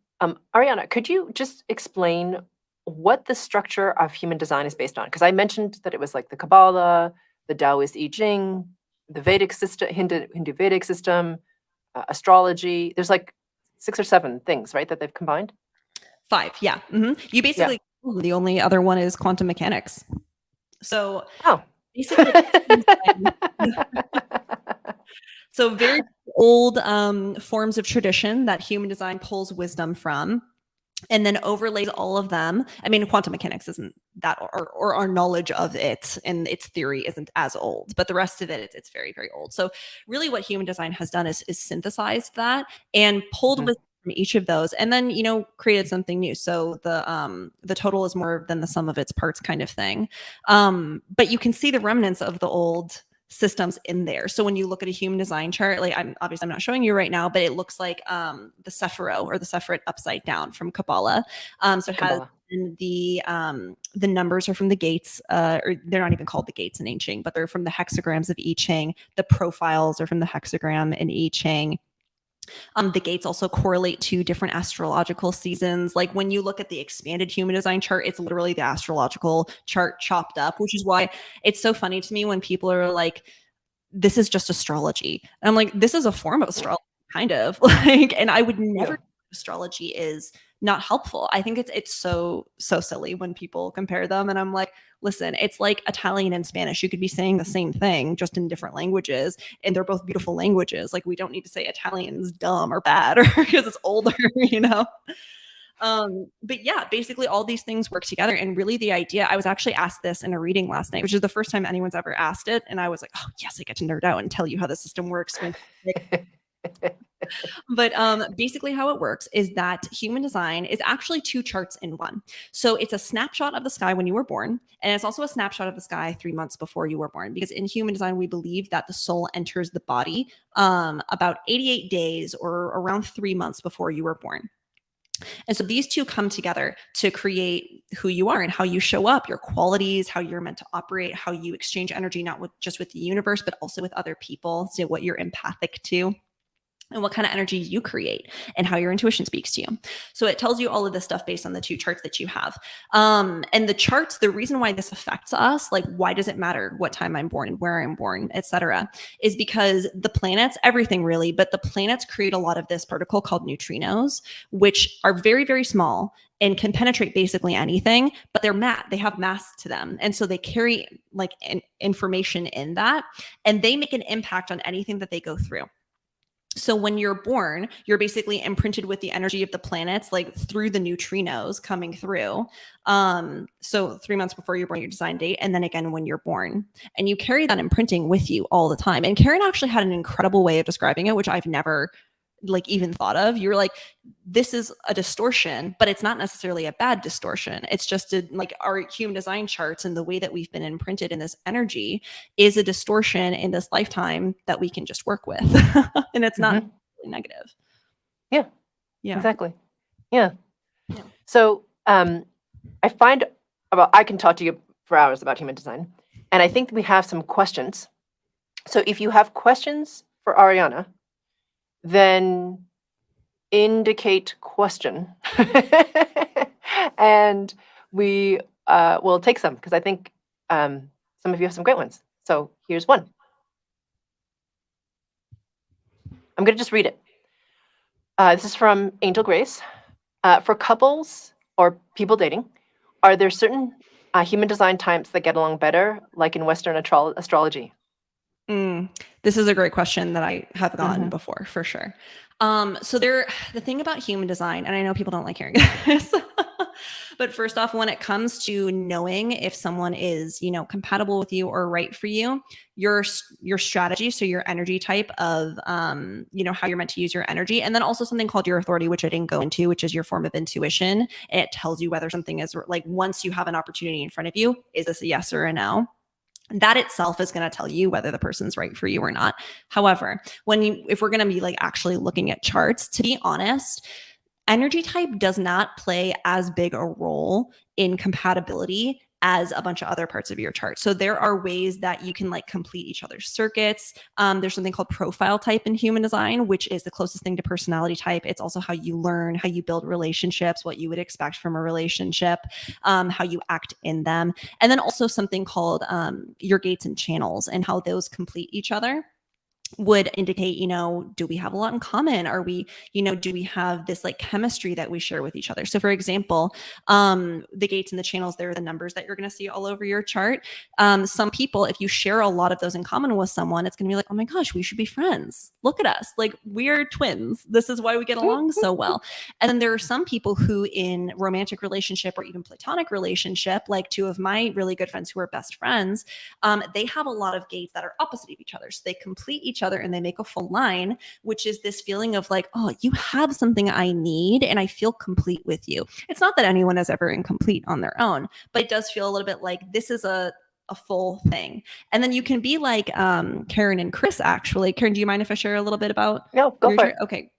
Ariana, could you just explain what the structure of human design is based on? Because I mentioned that it was like the kabbala, the Taoist I-Ching, the Vedic system, Hindu Vedic system, astrology. There's like 6 or 7 things, right, that they've combined? 5, yeah. You basically, the only other one is quantum mechanics. So Oh. basically, so very old forms of tradition that human design pulls wisdom from and then overlays all of them. I mean, quantum mechanics isn't that, or our knowledge of it and its theory isn't as old, but the rest of it, it's very, very old. So really what human design has done is synthesized that and pulled wisdom from each of those and then, created something new. So the total is more than the sum of its parts kind of thing. But you can see the remnants of the old systems in there. So when you look at a human design chart, like I'm not showing you right now, but it looks like the Spherical or the Sephirot upside down from Kabbalah. So it has the numbers are from the gates, or they're not even called the gates in I-Ching, but they're from the hexagrams of I-Ching. The profiles are from the hexagram in I-Ching. The gates also correlate to different astrological seasons. Like when you look at the expanded human design chart, it's literally the astrological chart chopped up, which is why it's so funny to me when people are like, this is just astrology. And I'm like, this is a form of astrology, kind of. And I would never astrology is not helpful. I think it's so silly when people compare them. And I'm like, listen, it's like Italian and Spanish. You could be saying the same thing just in different languages, and they're both beautiful languages. Like we don't need to say Italian's dumb or bad or because it's older, But yeah, basically all these things work together. And really the idea, I was actually asked this in a reading last night, which is the first time anyone's ever asked it. And I was like, oh yes, I get to nerd out and tell you how the system works. But basically how it works is that human design is actually 2 charts in one. So it's a snapshot of the sky when you were born, and it's also a snapshot of the sky 3 months before you were born, because in human design, we believe that the soul enters the body about 88 days or around 3 months before you were born. And so these two come together to create who you are and how you show up, your qualities, how you're meant to operate, how you exchange energy, not just with the universe, but also with other people. So what you're empathic to, and what kind of energy you create and how your intuition speaks to you. So it tells you all of this stuff based on the 2 charts that you have. And the charts, the reason why this affects us, like why does it matter what time I'm born, where I'm born, etc., is because the planets, everything really, but the planets create a lot of this particle called neutrinos, which are very, very small and can penetrate basically anything, but they have mass to them. And so they carry like information in that, and they make an impact on anything that they go through. So when you're born, you're basically imprinted with the energy of the planets, like through the neutrinos coming through. So 3 months before you're born, your design date, and then again when you're born. And you carry that imprinting with you all the time. And Karen actually had an incredible way of describing it, which I've never even thought of. You're like, this is a distortion, but it's not necessarily a bad distortion. It's just like our human design charts and the way that we've been imprinted in this energy is a distortion in this lifetime that we can just work with. And it's not really negative. Yeah, exactly. Yeah. So I find I can talk to you for hours about human design, and I think we have some questions. So if you have questions for Ariana, then indicate question and we will take some, because I think some of you have some great ones. So here's one. I'm going to just read it. This is from Angel Grace. For couples or people dating, are there certain human design types that get along better, like in Western astrology? This is a great question that I have gotten before, for sure. So the thing about human design, and I know people don't like hearing this, but first off, when it comes to knowing if someone is, compatible with you or right for you, your strategy, so your energy type of, how you're meant to use your energy, and then also something called your authority, which I didn't go into, which is your form of intuition. And it tells you whether something is like, once you have an opportunity in front of you, is this a yes or a no? That itself is going to tell you whether the person's right for you or not. However, if we're going to be like actually looking at charts, to be honest, energy type does not play as big a role in compatibility as a bunch of other parts of your chart. So there are ways that you can like complete each other's circuits. There's something called profile type in human design, which is the closest thing to personality type. It's also how you learn, how you build relationships, what you would expect from a relationship, how you act in them. And then also something called your gates and channels and how those complete each other. would indicate, do we have a lot in common? Are we, do we have this like chemistry that we share with each other? So for example, the gates and the channels, they're the numbers that you're going to see all over your chart. Some people, if you share a lot of those in common with someone, it's going to be like, oh my gosh, we should be friends. Look at us. Like, we're twins. This is why we get along so well. And then there are some people who in romantic relationship or even platonic relationship, like two of my really good friends who are best friends, they have a lot of gates that are opposite of each other. So they complete each other and they make a full line, which is this feeling of like, oh, you have something I need and I feel complete with you. It's not that anyone is ever incomplete on their own, but it does feel a little bit like this is a full thing. And then you can be like Karen and Chris, actually. Karen, do you mind if I share a little bit about No, go for it. Okay.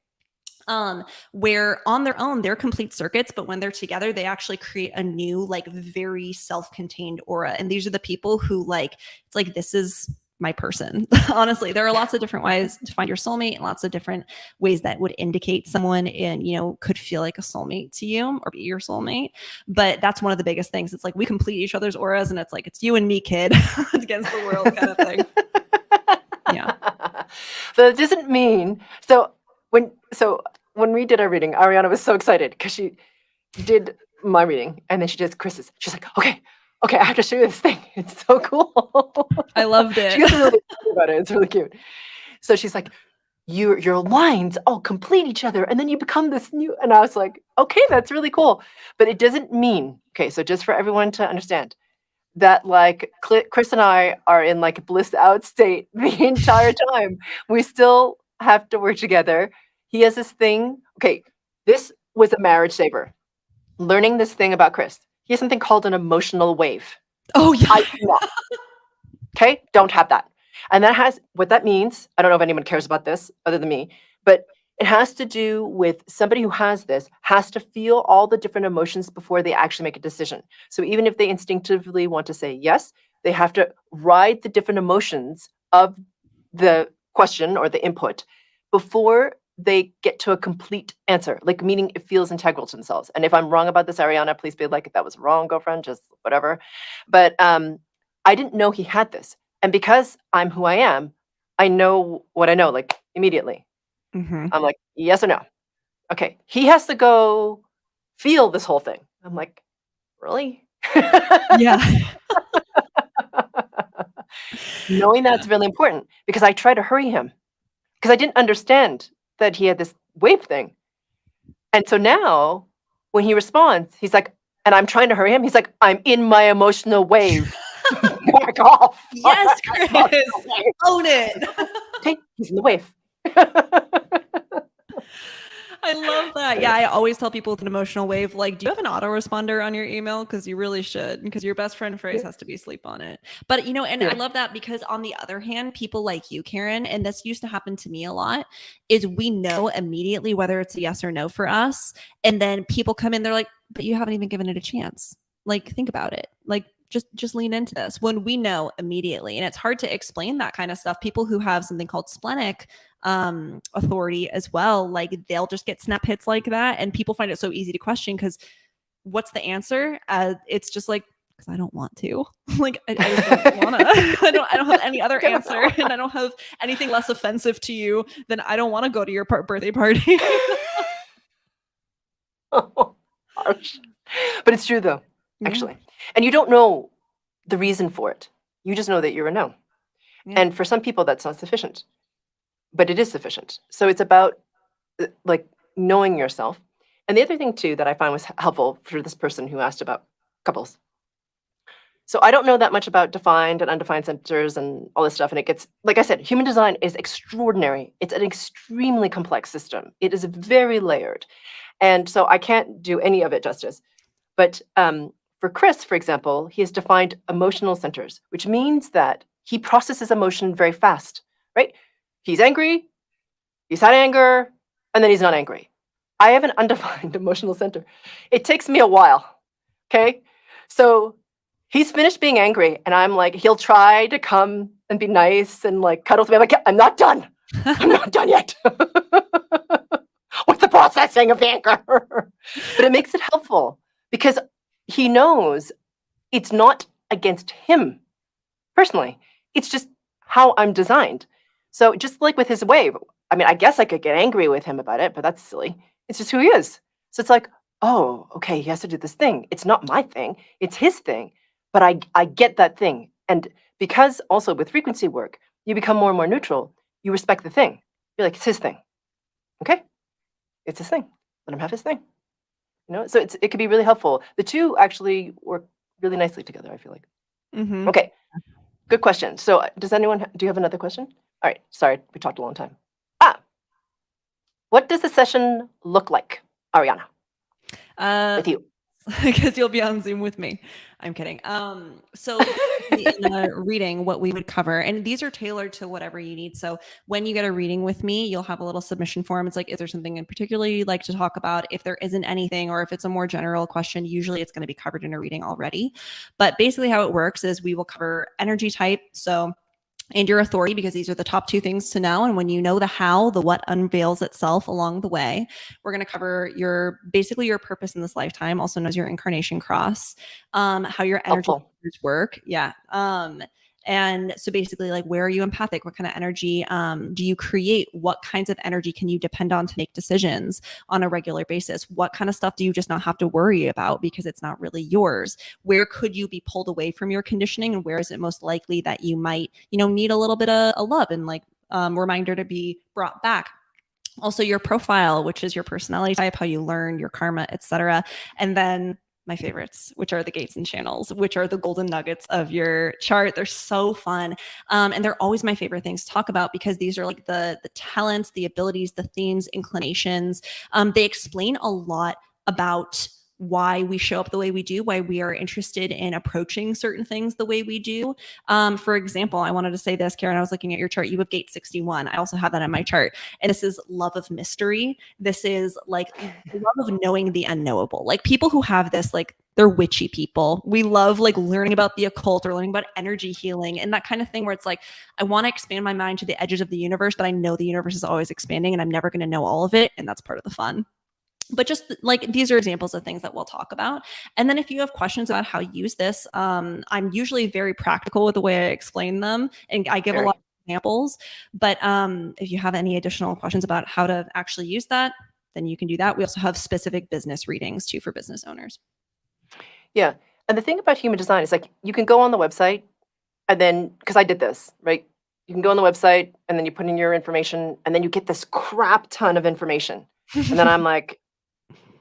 Where on their own, they're complete circuits, but when they're together, they actually create a new, like very self-contained aura. And these are the people who like, it's like, this is my person. Honestly, there are lots of different ways to find your soulmate and lots of different ways that would indicate someone and, could feel like a soulmate to you or be your soulmate. But that's one of the biggest things. It's like, we complete each other's auras and it's like, it's you and me, kid, against the world kind of thing. Yeah. So it doesn't mean, when we did our reading, Ariana was so excited because she did my reading and then she did Chris's. She's like, okay, I have to show you this thing. It's so cool. I loved it. She gets really excited about it. It's really cute. So she's like, your lines all complete each other and then you become this new. And I was like, okay, that's really cool. But it doesn't mean, okay, so just for everyone to understand, that like Chris and I are in like a blissed out state the entire time. We still have to work together. He has this thing. Okay, this was a marriage saver. Learning this thing about Chris. He has something called an emotional wave. Oh yeah. I do not. Okay, don't have that. And that has what that means. I don't know if anyone cares about this other than me, but it has to do with somebody who has this has to feel all the different emotions before they actually make a decision. So even if they instinctively want to say yes, they have to ride the different emotions of the question or the input before they get to a complete answer, like meaning it feels integral to themselves. And if I'm wrong about this, Ariana, please be like, that was wrong, girlfriend, just whatever. But I didn't know he had this. And because I'm who I am, I know what I know, like immediately. Mm-hmm. I'm like, yes or no? Okay. He has to go feel this whole thing. I'm like, really? Yeah. Knowing that's really important because I try to hurry him because I didn't understand that he had this wave thing. And so now when he responds, he's like, and I'm trying to hurry him. He's like, I'm in my emotional wave. Back off. Yes, Chris. Own it. Okay, he's in the wave. I love that. Yeah, I always tell people with an emotional wave, like, do you have an autoresponder on your email? Because you really should, because your best friend phrase has to be sleep on it. But, and I love that because on the other hand, people like you, Karen, and this used to happen to me a lot, is we know immediately whether it's a yes or no for us. And then people come in, they're like, but you haven't even given it a chance. Like, think about it. Like, just lean into this when we know immediately. And it's hard to explain that kind of stuff. People who have something called splenic authority as well, like they'll just get snap hits like that. And people find it so easy to question because what's the answer? It's just like, because I don't want to. Like, I just don't want to. I don't have any other answer. And I don't have anything less offensive to you than I don't want to go to your birthday party. Oh, harsh. But it's true though, actually. And you don't know the reason for it. You just know that you're a no. Yeah. And for some people, that's not sufficient. But it is sufficient. So it's about like knowing yourself. And the other thing too that I find was helpful for this person who asked about couples. So I don't know that much about defined and undefined centers and all this stuff. And it gets, like I said, human design is extraordinary. It's an extremely complex system. It is very layered. And so I can't do any of it justice. But for Chris, for example, he has defined emotional centers, which means that he processes emotion very fast, right? He's angry, he's had anger, and then he's not angry. I have an undefined emotional center. It takes me a while, okay? So he's finished being angry, and I'm like, he'll try to come and be nice and like cuddle with me. I'm like, I'm not done. I'm not done yet with the processing of the anger. But it makes it helpful because he knows it's not against him personally. It's just how I'm designed. So just like with his wave, I mean, I guess I could get angry with him about it, but that's silly. It's just who he is. So it's like, oh, okay, he has to do this thing. It's not my thing, it's his thing. But I get that thing. And because also with frequency work, you become more and more neutral, you respect the thing. You're like, it's his thing. Okay? It's his thing. Let him have his thing. So it could be really helpful. The two actually work really nicely together, I feel like. Mm-hmm. Okay. Good question. So do you have another question? All right. Sorry, we talked a long time. What does the session look like, Ariana, with you? Because you'll be on Zoom with me. I'm kidding. So in a reading, what we would cover, and these are tailored to whatever you need. So when you get a reading with me, you'll have a little submission form. It's like, is there something in particular you'd like to talk about? If there isn't anything, or if it's a more general question, usually it's going to be covered in a reading already. But basically how it works is we will cover energy type. So and your authority, because these are the top two things to know. And when you know the how, the what unveils itself along the way. We're going to cover basically your purpose in this lifetime, also known as your incarnation cross, how your energy work. Yeah. And so basically, like, where are you empathic? What kind of energy do you create? What kinds of energy can you depend on to make decisions on a regular basis? What kind of stuff do you just not have to worry about because it's not really yours? Where could you be pulled away from your conditioning? And where is it most likely that you might, need a little bit of a love and reminder to be brought back? Also your profile, which is your personality type, how you learn, your karma, etc. And then my favorites, which are the gates and channels, which are the golden nuggets of your chart. They're so fun. And they're always my favorite things to talk about because these are like the talents, the abilities, the themes, inclinations. They explain a lot about why we show up the way we do, why we are interested in approaching certain things the way we do. For example, I wanted to say this, Karen, I was looking at your chart. You have gate 61. I also have that in my chart. And this is love of mystery. This is like love of knowing the unknowable. Like people who have this, like they're witchy people. We love like learning about the occult or learning about energy healing and that kind of thing where it's like, I want to expand my mind to the edges of the universe, but I know the universe is always expanding and I'm never going to know all of it. And that's part of the fun. But just like these are examples of things that we'll talk about. And then if you have questions about how to use this, I'm usually very practical with the way I explain them. And I give a lot of examples. But if you have any additional questions about how to actually use that, then you can do that. We also have specific business readings too for business owners. Yeah. And the thing about human design is like you can go on the website and then, because I did this, right? You can go on the website and then you put in your information and then you get this crap ton of information. And then I'm like,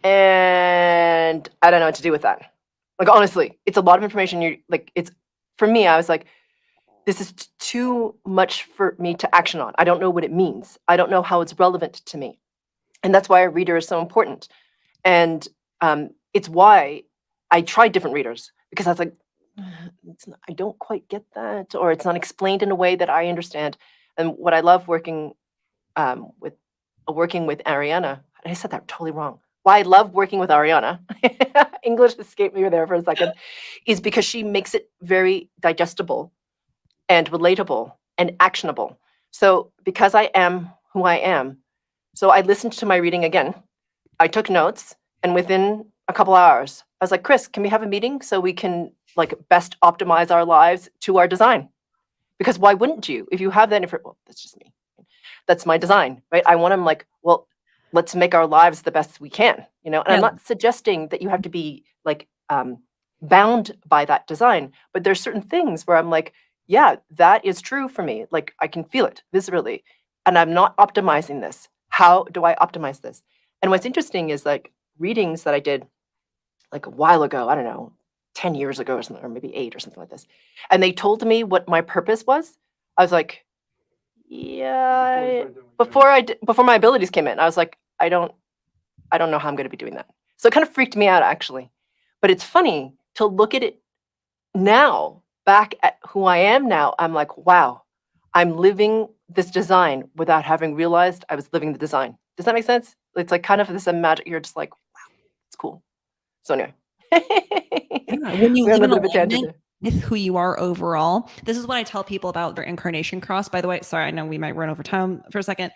and I don't know what to do with that. Like, honestly, it's a lot of information. For me, I was like, this is too much for me to action on. I don't know what it means. I don't know how it's relevant to me. And that's why a reader is so important. And it's why I tried different readers because I was like, I don't quite get that, or it's not explained in a way that I understand. And what I love working with Ariana, I said that totally wrong. Why I love working with Ariana, English escaped me there for a second, is because she makes it very digestible and relatable and actionable. So because I am who I am, so I listened to my reading again. I took notes, and within a couple hours, I was like, Chris, can we have a meeting so we can like best optimize our lives to our design? Because why wouldn't you? If you have that well, that's just me. That's my design, right? I want them like, well, let's make our lives the best we can, And yeah. I'm not suggesting that you have to be like bound by that design, but there's certain things where I'm like, yeah, that is true for me. Like I can feel it viscerally, and I'm not optimizing this. How do I optimize this? And what's interesting is like readings that I did like a while ago, I don't know, 10 years ago or something, or maybe 8 or something like this. And they told me what my purpose was. I was like, yeah, before my abilities came in, I was like, I don't know how I'm going to be doing that. So it kind of freaked me out actually. But it's funny to look at it now, back at who I am now. I'm like, wow, I'm living this design without having realized I was living the design. Does that make sense? It's like kind of this magic. You're just like, wow, it's cool. So anyway, yeah, when you live in alignment with who you are overall. This is what I tell people about their incarnation cross. By the way, sorry, I know we might run over time for a second.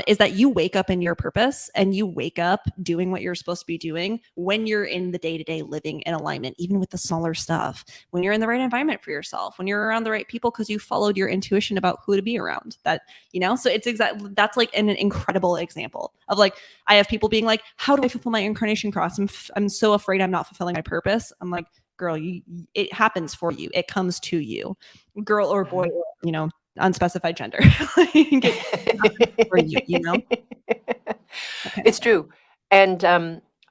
Is that you wake up in your purpose and you wake up doing what you're supposed to be doing when you're in the day-to-day living in alignment, even with the smaller stuff, when you're in the right environment for yourself, when you're around the right people because you followed your intuition about who to be around. That, so it's exactly, that's like an incredible example of like, I have people being like, how do I fulfill my incarnation cross? I'm so afraid I'm not fulfilling my purpose. I'm like, girl, it happens for you. It comes to you, girl or boy, or, unspecified gender. For you. Okay. It's true. And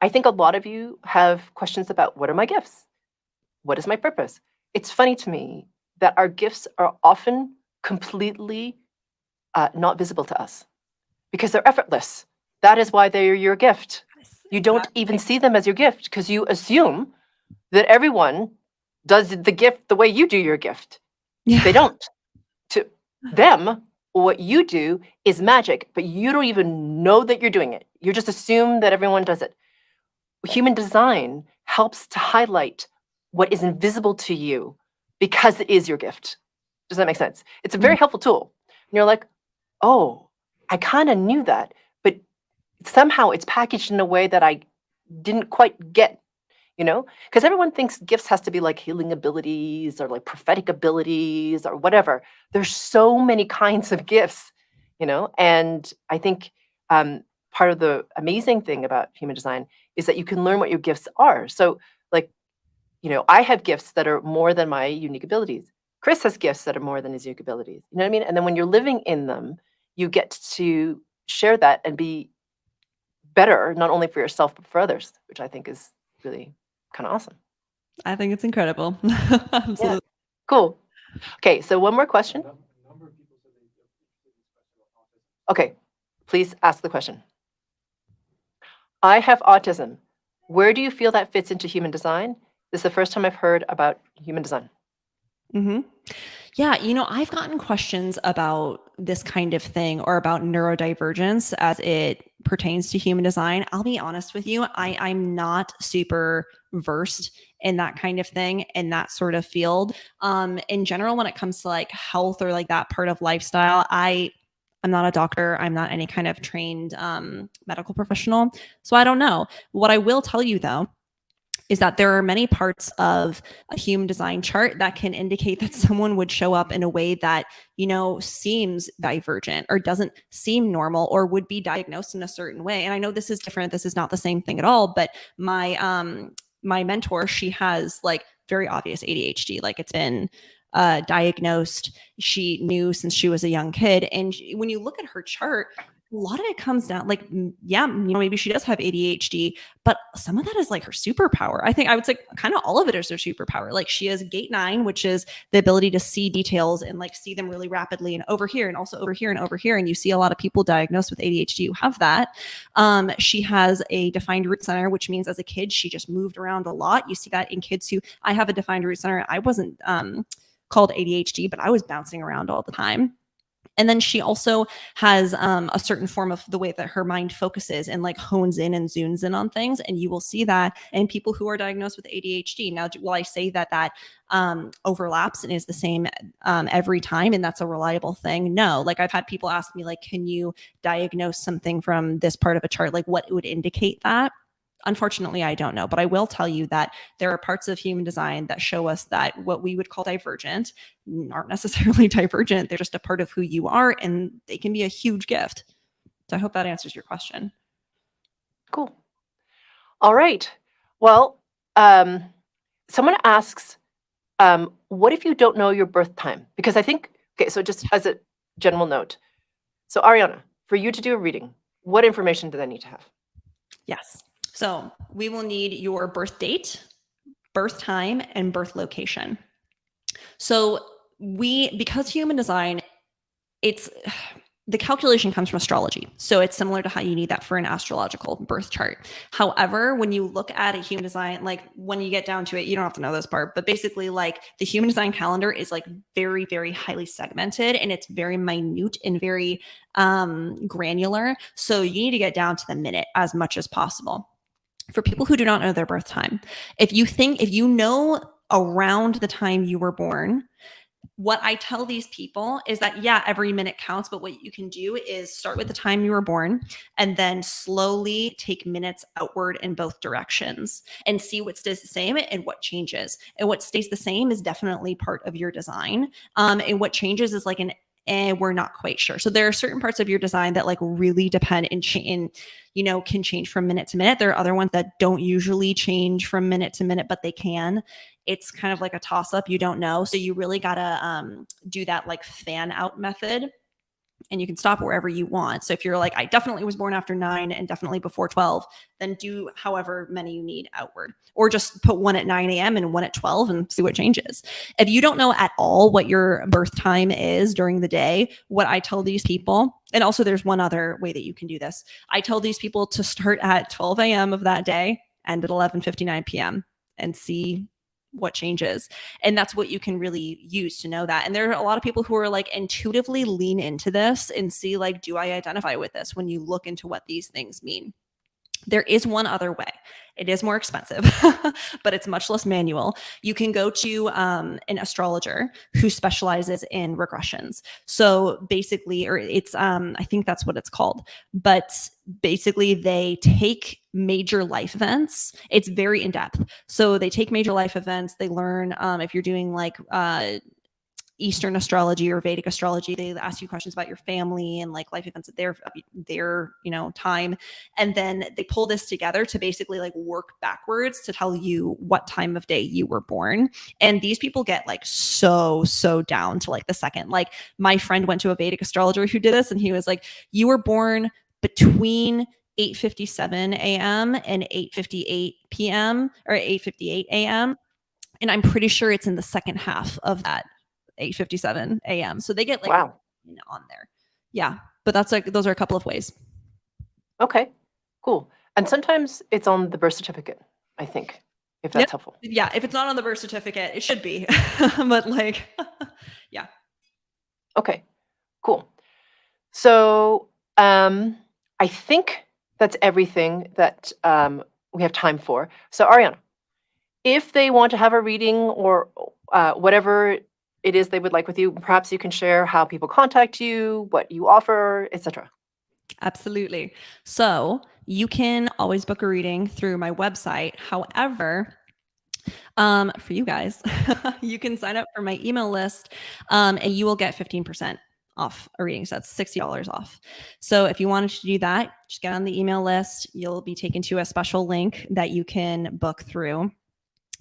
I think a lot of you have questions about what are my gifts? What is my purpose? It's funny to me that our gifts are often completely not visible to us because they're effortless. That is why they're your gift. You don't even see them as your gift because you assume that everyone does the gift the way you do your gift. Yeah. They don't. To them, what you do is magic, but you don't even know that you're doing it. You just assume that everyone does it. Human design helps to highlight what is invisible to you because it is your gift. Does that make sense? It's a very helpful tool. And you're like, oh, I kind of knew that, but somehow it's packaged in a way that I didn't quite get. Because everyone thinks gifts has to be like healing abilities or like prophetic abilities or whatever. There's so many kinds of gifts, and I think part of the amazing thing about human design is that you can learn what your gifts are. So like, I have gifts that are more than my unique abilities. Chris has gifts that are more than his unique abilities. You know what I mean? And then when you're living in them, you get to share that and be better, not only for yourself, but for others, which I think is really kind of awesome. I think it's incredible. Absolutely. Yeah. Cool. Okay, so one more question. Okay, please ask the question. I have autism. Where do you feel that fits into human design? This is the first time I've heard about human design. Mm-hmm. Yeah, I've gotten questions about this kind of thing or about neurodivergence as it pertains to human design. I'll be honest with you, I'm not super versed in that kind of thing, in that sort of field. In general, when it comes to like health or like that part of lifestyle, I'm not a doctor. I'm not any kind of trained medical professional. So I don't know. What I will tell you though, is that there are many parts of a human design chart that can indicate that someone would show up in a way that, seems divergent or doesn't seem normal or would be diagnosed in a certain way. And I know this is different. This is not the same thing at all, but my mentor, she has like very obvious ADHD. Like it's been diagnosed. She knew since she was a young kid. And when you look at her chart, a lot of it comes down like, yeah, maybe she does have ADHD, but some of that is like her superpower. I would say kind of all of it is her superpower. Like she has gate 9, which is the ability to see details and like see them really rapidly and over here and also over here and over here. And you see a lot of people diagnosed with ADHD who have that. She has a defined root center, which means as a kid, she just moved around a lot. You see that in kids who, I have a defined root center. I wasn't called ADHD, but I was bouncing around all the time. And then she also has a certain form of the way that her mind focuses and like hones in and zooms in on things. And you will see that in people who are diagnosed with ADHD. Now, will I say that overlaps and is the same every time and that's a reliable thing? No. Like I've had people ask me like, can you diagnose something from this part of a chart? Like what would indicate that? Unfortunately, I don't know, but I will tell you that there are parts of human design that show us that what we would call divergent aren't necessarily divergent. They're just a part of who you are, and they can be a huge gift. So I hope that answers your question. Cool. All right. Well, someone asks, what if you don't know your birth time? Because I think, okay, so just as a general note. So Ariana, for you to do a reading, what information do they need to have? Yes. So we will need your birth date, birth time, and birth location. So because human design, the calculation comes from astrology. So it's similar to how you need that for an astrological birth chart. However, when you look at a human design, like when you get down to it, you don't have to know this part, but basically like the human design calendar is like very, very highly segmented and it's very minute and very granular. So you need to get down to the minute as much as possible. For people who do not know their birth time, if you know around the time you were born. What I tell these people is that, yeah, every minute counts, but what you can do is start with the time you were born and then slowly take minutes outward in both directions and see what stays the same and what changes. And what stays the same is definitely part of your design. And what changes is like and we're not quite sure. So there are certain parts of your design that like really depend in can change from minute to minute. There are other ones that don't usually change from minute to minute, but they can. It's kind of like a toss up. You don't know. So you really got to do that like fan out method, and you can stop wherever you want. So if you're like, I definitely was born after 9 and definitely before 12, then do however many you need outward, or just put one at 9 a.m. and one at 12 and see what changes. If you don't know at all what your birth time is during the day, what I tell these people, and also there's one other way that you can do this. I tell these people to start at 12 a.m. of that day and at 11:59 p.m. and see what changes. And that's what you can really use to know that. And there are a lot of people who are like intuitively lean into this and see like, do I identify with this when you look into what these things mean? There is one other way. It is more expensive, but it's much less manual. You can go to an astrologer who specializes in regressions. So basically, or it's, I think that's what it's called, but basically they take major life events. It's very in depth. So they take major life events. They learn if you're doing like Eastern astrology or Vedic astrology, they ask you questions about your family and like life events at their time. And then they pull this together to basically like work backwards to tell you what time of day you were born. And these people get like so down to like the second. Like my friend went to a Vedic astrologer who did this, and he was like, you were born between 8:57 a.m. and 8:58 p.m. or 8:58 a.m. And I'm pretty sure it's in the second half of that 8:57 a.m. So they get like Wow. on there. Yeah. But that's like, those are a couple of ways. Okay, cool. And sometimes it's on the birth certificate, I think, if that's helpful. Yeah. If it's not on the birth certificate, it should be. But like, yeah. Okay, cool. So I think that's everything that we have time for. So Ariana, if they want to have a reading or whatever it is they would like with you, perhaps you can share how people contact you, what you offer, etc. Absolutely. So you can always book a reading through my website. However, for you guys, you can sign up for my email list and you will get 15% off a reading. So that's $60 off. So if you wanted to do that, just get on the email list. You'll be taken to a special link that you can book through.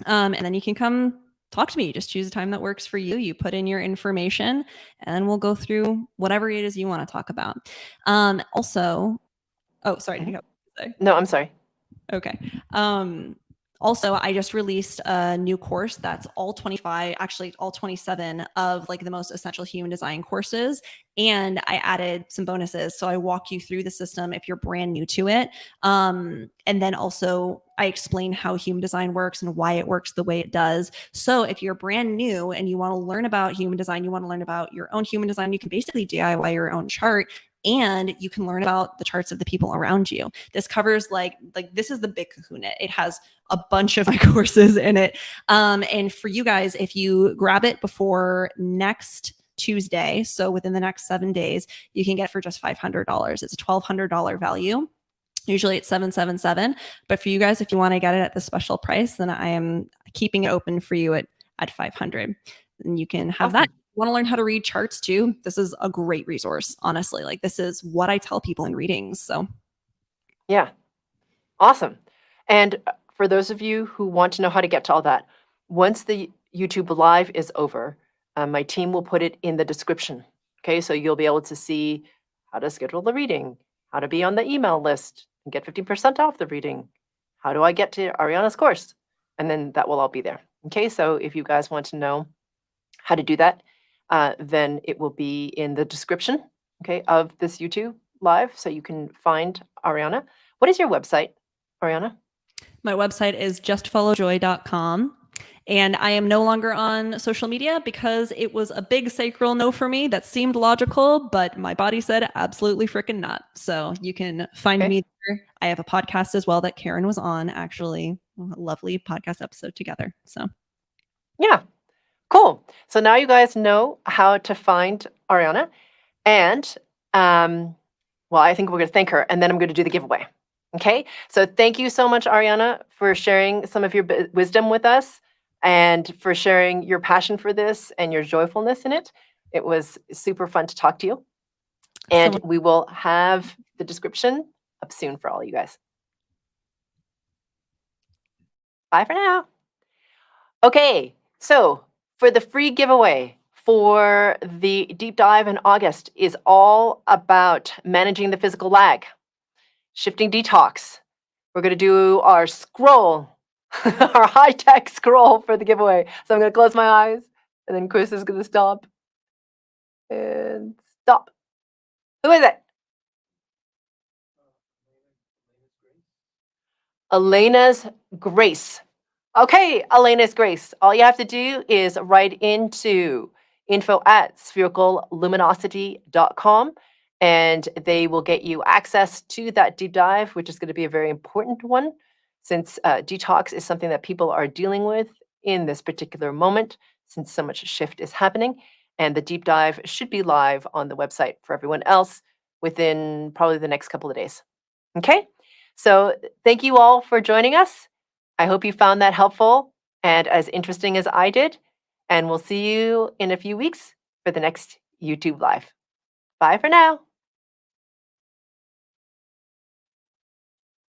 And then you can come talk to me. Just choose a time that works for you. You put in your information and we'll go through whatever it is you want to talk about. Also, oh, sorry. Did you have to say? No, I'm sorry. Okay. Also, I just released a new course that's all 25, actually all 27 of like the most essential human design courses. And I added some bonuses. So I walk you through the system if you're brand new to it. And then also I explain how human design works and why it works the way it does. So if you're brand new and you want to learn about human design, you want to learn about your own human design, you can basically DIY your own chart. And you can learn about the charts of the people around you. This covers like this is the big kahuna. It has a bunch of my courses in it. And for you guys, if you grab it before next Tuesday, so within the next 7 days, you can get for just $500. It's a $1,200 value. Usually it's $777. But for you guys, if you want to get it at the special price, then I am keeping it open for you at $500. And you can have that. Want to learn how to read charts too, this is a great resource, honestly. Like this is what I tell people in readings. So yeah, awesome. And for those of you who want to know how to get to all that, once the YouTube live is over, my team will put it in the description. Okay, so you'll be able to see how to schedule the reading, how to be on the email list and get 15% off the reading. How do I get to Ariana's course? And then that will all be there. Okay, so if you guys want to know how to do that, then it will be in the description, okay, of this YouTube live, so you can find Ariana. What is your website, Ariana? My website is justfollowjoy.com. And I am no longer on social media because it was a big sacral no for me that seemed logical, but my body said absolutely freaking not. So you can find me there. I have a podcast as well that Karen was on, actually. A lovely podcast episode together. So Yeah, cool. So now you guys know how to find Ariana. And, well, I think we're going to thank her, and then I'm going to do the giveaway. Okay? So thank you so much, Ariana, for sharing some of your wisdom with us and for sharing your passion for this and your joyfulness in it. It was super fun to talk to you. And So we will have the description up soon for all you guys. Bye for now. Okay, so for the free giveaway for the deep dive in August is all about managing the physical lag, shifting detox. We're going to do our scroll, our high-tech scroll for the giveaway. So I'm going to close my eyes, and then Chris is going to stop. And stop. Who is it? Elena's Grace. Okay, Elena's Grace. All you have to do is write into info@sphericalluminosity.com, and they will get you access to that deep dive, which is going to be a very important one since detox is something that people are dealing with in this particular moment since so much shift is happening. And the deep dive should be live on the website for everyone else within probably the next couple of days. Okay, so thank you all for joining us. I hope you found that helpful and as interesting as I did. And we'll see you in a few weeks for the next YouTube Live. Bye for now.